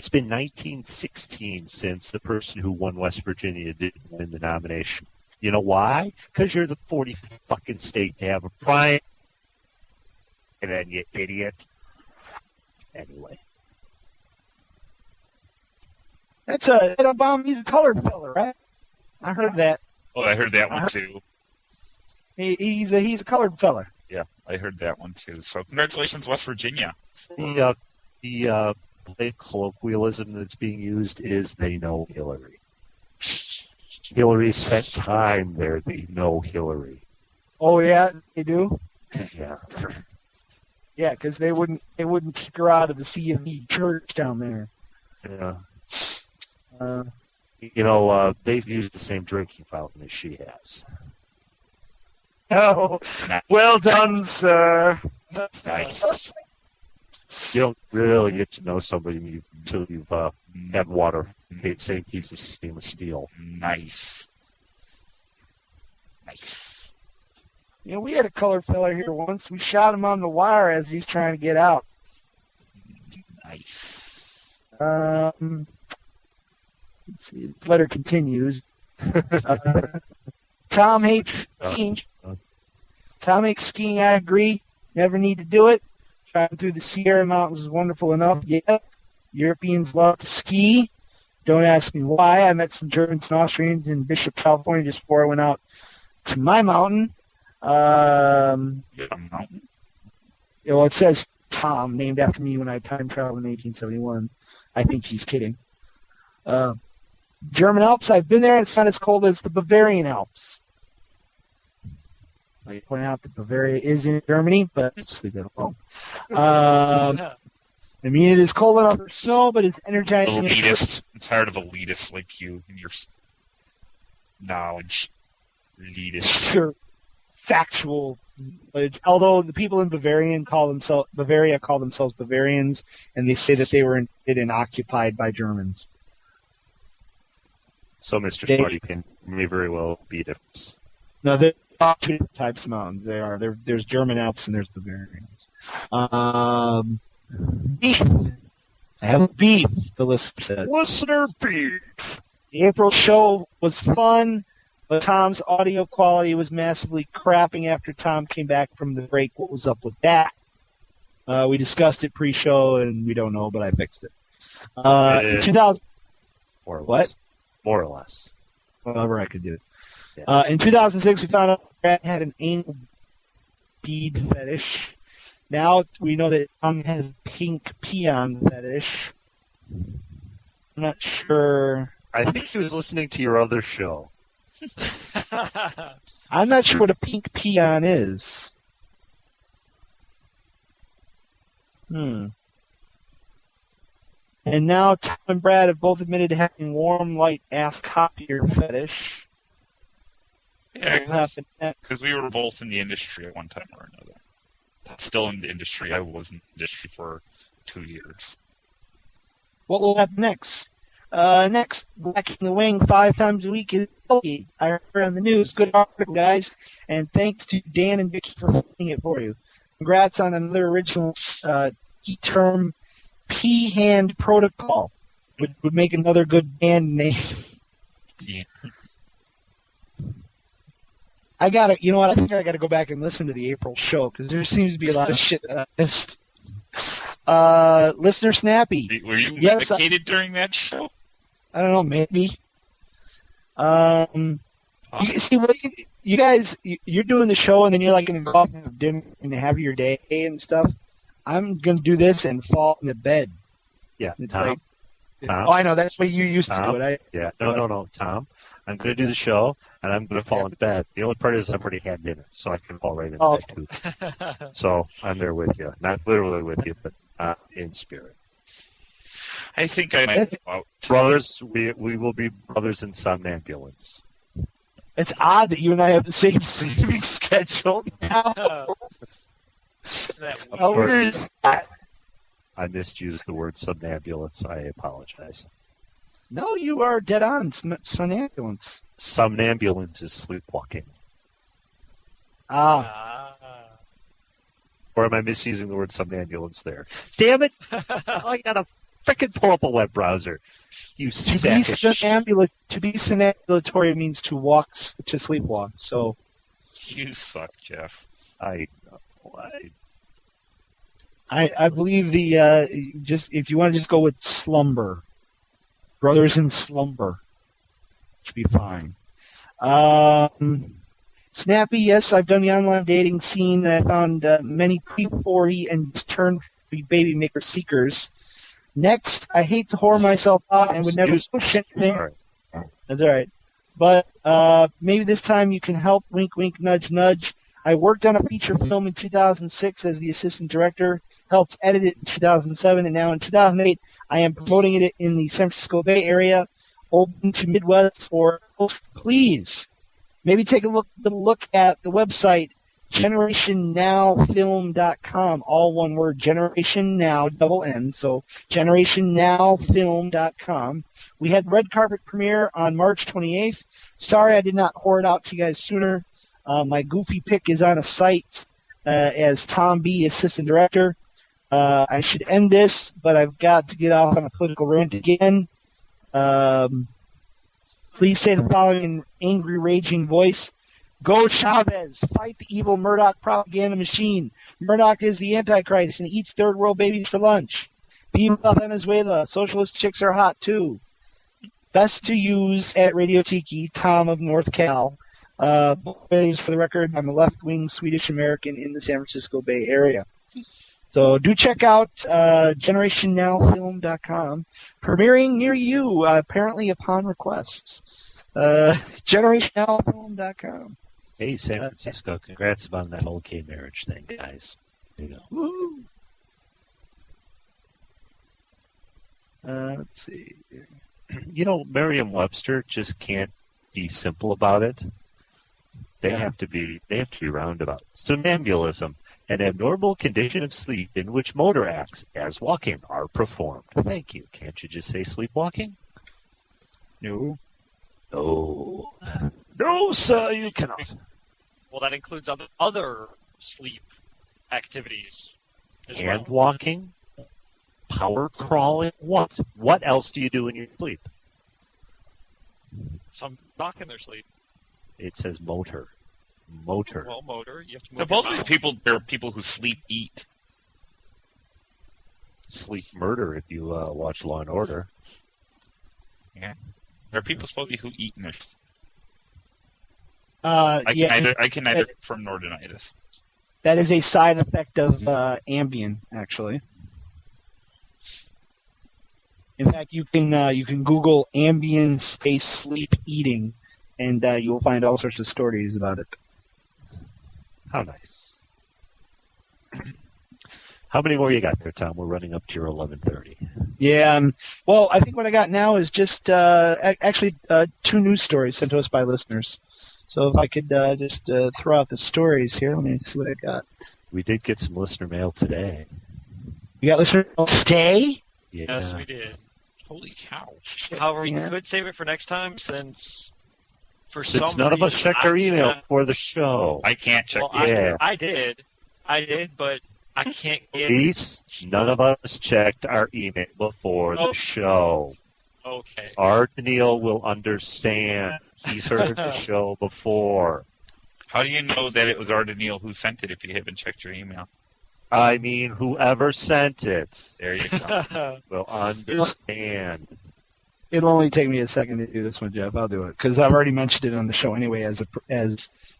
been 1916 since the person who won West Virginia didn't win the nomination. You know why? Because you're the 40th fucking state to have a primary. And then, you idiot. Anyway. That's Obama. He's a colored fella, right? I heard that. Oh, I heard that one too. He's a colored fella. Yeah, I heard that one too. So congratulations, West Virginia. The colloquialism that's being used is they know Hillary. Hillary spent time there. They know Hillary. Oh yeah, they do. Yeah. Yeah, because they wouldn't kick her out of the C of E church down there. Yeah. Uh, They've used the same drinking fountain as she has. Oh, well done, sir. Nice. You don't really get to know somebody until you've had water. The same piece of stainless steel. Nice. Nice. We had a colored fella here once. We shot him on the wire as he's trying to get out. Nice. Let's see. This letter continues. Tom hates skiing. Tom hates skiing. I agree. Never need to do it. Driving through the Sierra Mountains is wonderful enough. Yeah. Europeans love to ski. Don't ask me why. I met some Germans and Austrians in Bishop, California just before I went out to my mountain. Mountain? Well, it says Tom, named after me when I time traveled in 1871. I think she's kidding. German Alps, I've been there, and it's not as cold as the Bavarian Alps. I point out that Bavaria is in Germany, but let's leave that alone. It is cold enough for snow, but it's energizing. Elitist. It's hard of elitists like you and your knowledge. Elitist. Sure. Factual knowledge. Although the people in Bavaria call themselves Bavarians, and they say that they were invaded and occupied by Germans. So Mr. Smarty may very well be a difference. No, there are two different types of mountains. There's German Alps and there's Bavarians. Beef. I have beef, the listener said. Listener beef. The April show was fun, but Tom's audio quality was massively crapping after Tom came back from the break. What was up with that? We discussed it pre-show, and we don't know, but I fixed it. In 2000... More or less. What? More or less. Whatever I could do. Yeah. In 2006, we found out Brad had an anal bead fetish. Now we know that Tom has a pink peon fetish. I'm not sure. I think he was listening to your other show. I'm not sure what a pink peon is. And now Tom and Brad have both admitted to having warm, light ass copier fetish. Yeah, because we were both in the industry at one time or another. That's still in the industry. I was in the industry for 2 years. What will happen next? Next, Black in the Wing 5 times a week is healthy. I heard on the news. Good article, guys. And thanks to Dan and Vicky for finding it for you. Congrats on another original term P-Hand Protocol. Would make another good band name. Yeah. I think I gotta go back and listen to the April show, because there seems to be a lot of shit that I missed. Listener Snappy. Were you medicated during that show? I don't know, maybe. You guys, you're doing the show and then you're like going to go off and have dinner and have your day and stuff. I'm going to do this and fall into bed. Yeah, it's Tom. Tom. Oh, I know. That's what you used to do it. Yeah. No, Tom. I'm going to do the show, and I'm going to fall into bed. The only part is I've already had dinner, so I can fall right into bed, too. So I'm there with you. Not literally with you, but in spirit. I think I might go out. Brothers, we will be brothers in somnambulance. It's odd that you and I have the same sleeping schedule now. How weird is that? I misused the word somnambulance. I apologize. No, you are dead on. Somnambulance. Somnambulance is sleepwalking. Or am I misusing the word somnambulance there? Damn it! I gotta frickin' pull up a web browser. You sack of shit. To be somnambulatory means to sleepwalk. So. You suck, Jeff. I believe if you want to just go with slumber. Brothers in slumber. Should be fine. Snappy, yes, I've done the online dating scene. I found many pre-40 and turned baby maker seekers. Next, I hate to whore myself out and would never push anything. That's all right. But maybe this time you can help. Wink, wink, nudge, nudge. I worked on a feature film in 2006 as the assistant director, helped edit it in 2007, and now in 2008 I am promoting it in the San Francisco Bay Area, open to Midwest or please. Maybe take a look at the website, GenerationNowFilm.com, all one word, Generation Now, double N, so GenerationNowFilm.com. We had red carpet premiere on March 28th. Sorry I did not whore it out to you guys sooner. My goofy pick is on a site as Tom B., assistant director. I should end this, but I've got to get off on a political rant again. Please say the following in angry, raging voice. Go Chavez! Fight the evil Murdoch propaganda machine. Murdoch is the Antichrist and eats third world babies for lunch. Viva Venezuela! Socialist chicks are hot too. Best to use at Radio Tiki, Tom of North Cal. For the record, I'm a left-wing Swedish American in the San Francisco Bay Area. So do check out GenerationNowFilm.com, premiering near you, apparently upon requests. GenerationNowFilm.com. Hey, San Francisco, congrats on that whole gay marriage thing, guys. There you go. Woo! Let's see. You know, Merriam-Webster just can't be simple about it. They have to be roundabout. Somnambulism, an abnormal condition of sleep in which motor acts as walking are performed. Thank you. Can't you just say sleepwalking? No. No. No, sir, you cannot. Well, that includes other sleep activities as Hand well. walking, power crawling. What? What else do you do in your sleep? Some talk in their sleep. It says motor. Motor. Well, motor. You have to move Supposedly, your mouth. there are people who sleep eat. Sleep murder if you watch Law and Order. Yeah, there are people supposedly who eat in their. I can neither from nor deny this. That is a side effect of Ambien, actually. In fact, you can Google Ambien space sleep eating, and you will find all sorts of stories about it. How nice. How many more you got there, Tom? We're running up to your 11:30. Yeah. Well, I think what I got now is just actually 2 news stories sent to us by listeners. So if I could just throw out the stories here, let me see what I got. We did get some listener mail today. You got listener mail today? Yeah. Yes, we did. Holy cow. However, we could save it for next time since Since none of us checked our email for the show. I can't check. Well, yeah. I did, but I can't get. Please, none of us checked our email before the show. Okay. Art Neil will understand. He's heard the show before. How do you know that it was Art Neil who sent it if you haven't checked your email? I mean, whoever sent it. There you go. Will understand. It'll only take me a second to do this one, Jeff. I'll do it because I've already mentioned it on the show anyway. As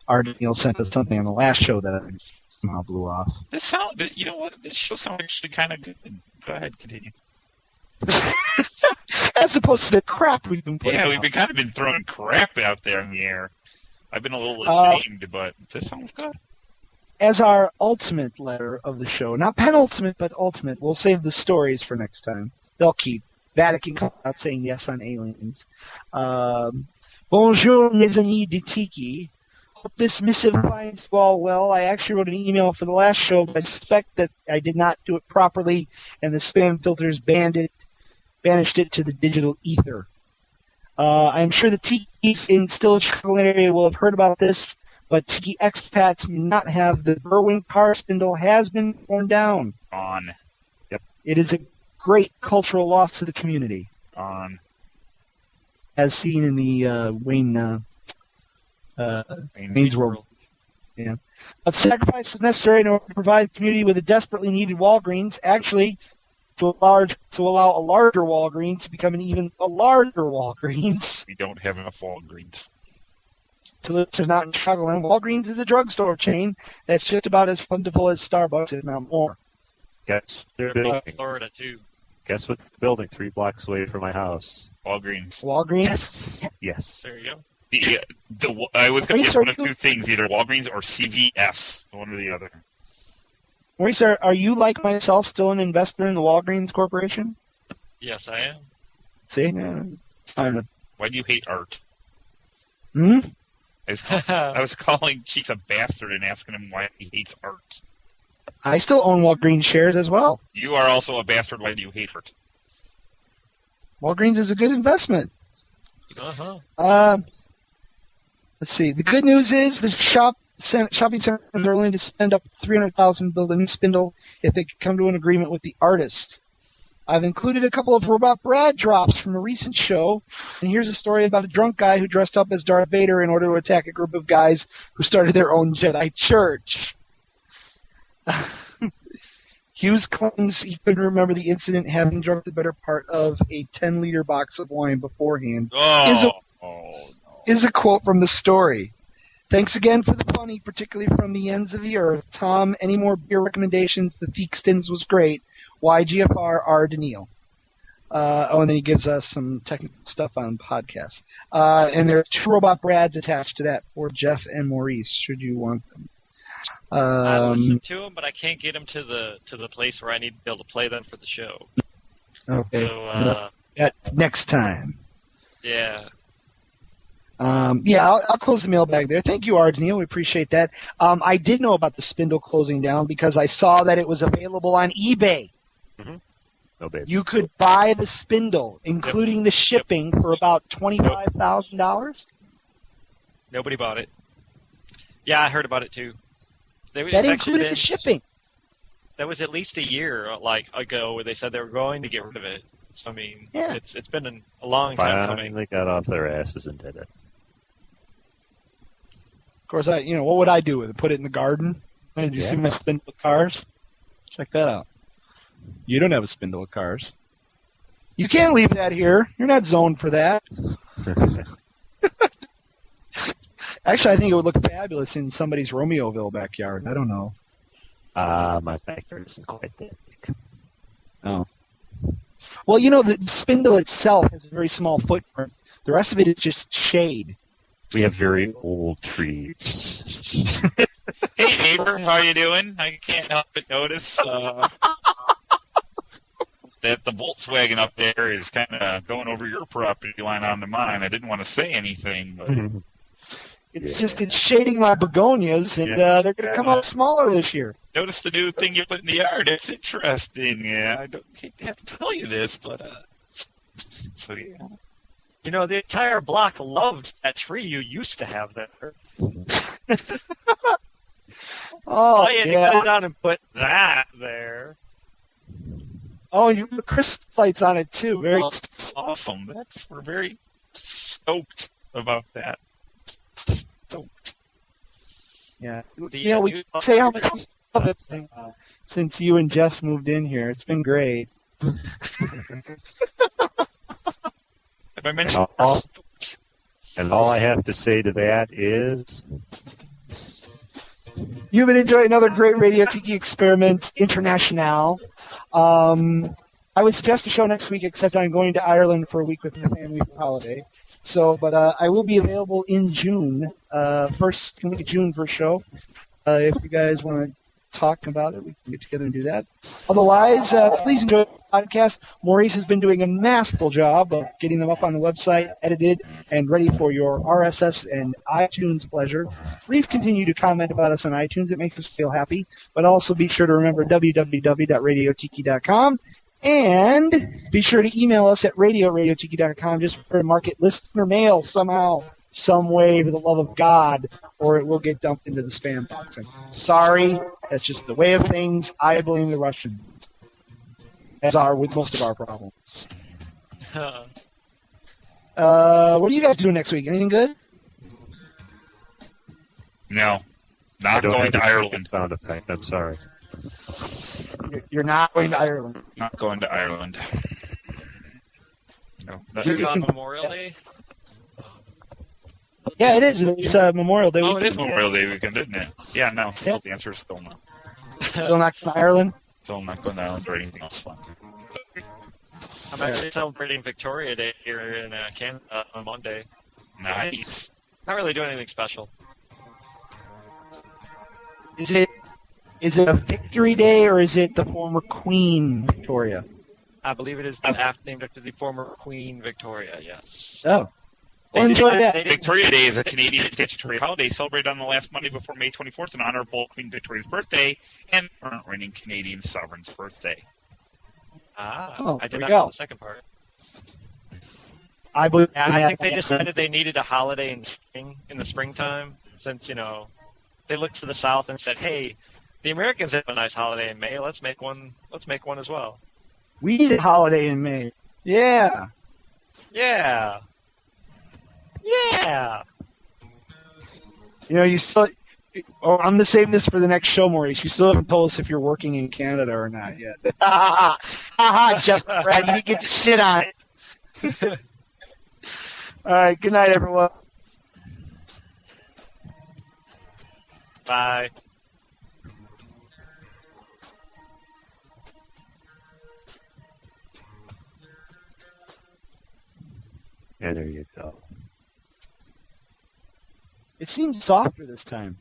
Art Neil sent us something on the last show that I somehow blew off. You know what? This show sounds actually kind of good. Go ahead, continue. As opposed to the crap we've been putting. Yeah, we've out. been kind of been throwing crap out there in the air. I've been a little ashamed, but this sounds good. As our ultimate letter of the show, not penultimate, but ultimate, we'll save the stories for next time. They'll keep. Vatican comes out saying yes on aliens. Bonjour, mes amis de Tiki. Hope this missive finds you all well. I actually wrote an email for the last show, but I suspect that I did not do it properly, and the spam filters banished it to the digital ether. I'm sure the Tikis in still Chicago area will have heard about this, but Tiki expats may not have. The Berwyn car spindle has been torn down. On. Yep. It is a great cultural loss to the community. On. As seen in the Wayne's World. Yeah. A sacrifice was necessary in order to provide the community with a desperately needed Walgreens. Actually, to allow a larger Walgreens to become an even larger Walgreens. We don't have enough Walgreens. To listeners not in Chicagoland, Walgreens is a drugstore chain that's just about as plentiful as Starbucks, if not more. Guess They're building. in Florida too. Guess what's the building 3 blocks away from my house? Walgreens. Walgreens? Yes. There you go. I was going to guess one of two things, either Walgreens or CVS, one or the other. Maurice, are you, like myself, still an investor in the Walgreens Corporation? Yes, I am. See? I don't know. Why do you hate art? Hmm? I was calling Cheeks a bastard and asking him why he hates art. I still own Walgreens shares as well. You are also a bastard. Why do you hate art? Walgreens is a good investment. Uh-huh. Let's see. The good news is the shopping centers are willing to spend up to $300,000 to build a new spindle if they could come to an agreement with the artist. I've included a couple of Robot Brad drops from a recent show, and here's a story about a drunk guy who dressed up as Darth Vader in order to attack a group of guys who started their own Jedi church. Hughes claims he couldn't remember the incident, having drunk the better part of a 10-liter box of wine beforehand. Is a quote from the story. Thanks again for the funny, particularly from the ends of the earth. Tom, any more beer recommendations? The Theekstons was great. YGFR R. Daniil. And then he gives us some technical stuff on podcasts. And there are 2 Robot Brads attached to that for Jeff and Maurice, should you want them. I listen to them, but I can't get them to the place where I need to be able to play them for the show. Okay. So, next time. Yeah. I'll close the mailbag there. Thank you, Ardenil. We appreciate that. I did know about the spindle closing down because I saw that it was available on eBay. Mm-hmm. No bids. You could buy the spindle, including the shipping, for about $25,000. Nobody bought it. Yeah, I heard about it too. That included the shipping. That was at least a year ago where they said they were going to get rid of it. So I mean, it's been a long time coming. They got off their asses and did it. Of course, what would I do with it? Put it in the garden? Did you see my spindle of cars? Check that out. You don't have a spindle of cars. You can't leave that here. You're not zoned for that. Actually, I think it would look fabulous in somebody's Romeoville backyard. I don't know. My backyard isn't quite that big. Oh. Well, the spindle itself has a very small footprint. The rest of it is just shade. We have very old trees. Hey, neighbor, how you doing? I can't help but notice that the Volkswagen up there is kind of going over your property line onto mine. I didn't want to say anything, but... It's shading my begonias, and they're going to come out smaller this year. Notice the new thing you put in the yard. It's interesting. Yeah, I don't have to tell you this, but so yeah. The entire block loved that tree you used to have there. Oh, I had to cut it down and put that there. Oh, you put crystal lights on it too. Very awesome. We're very stoked about that. Stoked. Yeah. We say how much we love it since you and Jess moved in here. It's been great. Have I mentioned and all I have to say to that is... You've been enjoying another great Radio Tiki Experiment International. I would suggest a show next week, except I'm going to Ireland for a week with my family for holiday. But I will be available in June, first week of June for a show. If you guys want to talk about it, we can get together and do that. Otherwise, please enjoy the podcast. Maurice has been doing a masterful job of getting them up on the website, edited, and ready for your RSS and iTunes pleasure. Please continue to comment about us on iTunes. It makes us feel happy. But also be sure to remember www.radiotiki.com. And be sure to email us at radio@radiotiki.com just for to mark it listener mail somehow, some way, for the love of God, or it will get dumped into the spam box. And sorry, that's just the way of things. I blame the Russians, as are with most of our problems. What are you guys doing next week? Anything good? No, not going to Ireland. Sound effect. I'm sorry. You're not going to Ireland. Not going to Ireland. No. You're on Memorial Day? Yeah, it is. It's Memorial Day weekend. Oh, it is Memorial Day weekend, isn't it? Yeah, no. Still, the answer is still no. Still not going to Ireland? Still not going to Ireland or anything else fun. I'm actually celebrating Victoria Day here in Canada on Monday. Nice. Not really doing anything special. Is it a Victory Day or is it the former Queen Victoria? I believe it is named after the former Queen Victoria, yes. Oh. Well, enjoy that. Victoria Day is a Canadian statutory holiday celebrated on the last Monday before May 24th in honor of both Queen Victoria's birthday and the current reigning Canadian sovereign's birthday. I did there not we go. know the second part. I believe. I think they decided they needed a holiday in the springtime, since they looked to the south and said, "Hey, the Americans have a nice holiday in May. Let's make one as well." We need a holiday in May. Yeah. Yeah. Yeah. You still. Oh, I'm gonna save this for the next show, Maurice. You still haven't told us if you're working in Canada or not yet. Ha ha, Jeff Brad, you didn't get to shit on it. All right. Good night, everyone. Bye. And there you go. It seemed softer this time.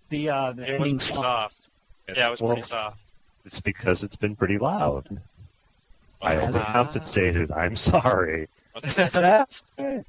The It was ending pretty song. soft. Yeah, it was pretty soft. It's because it's been pretty loud. I overcompensated. I'm sorry. That's all right.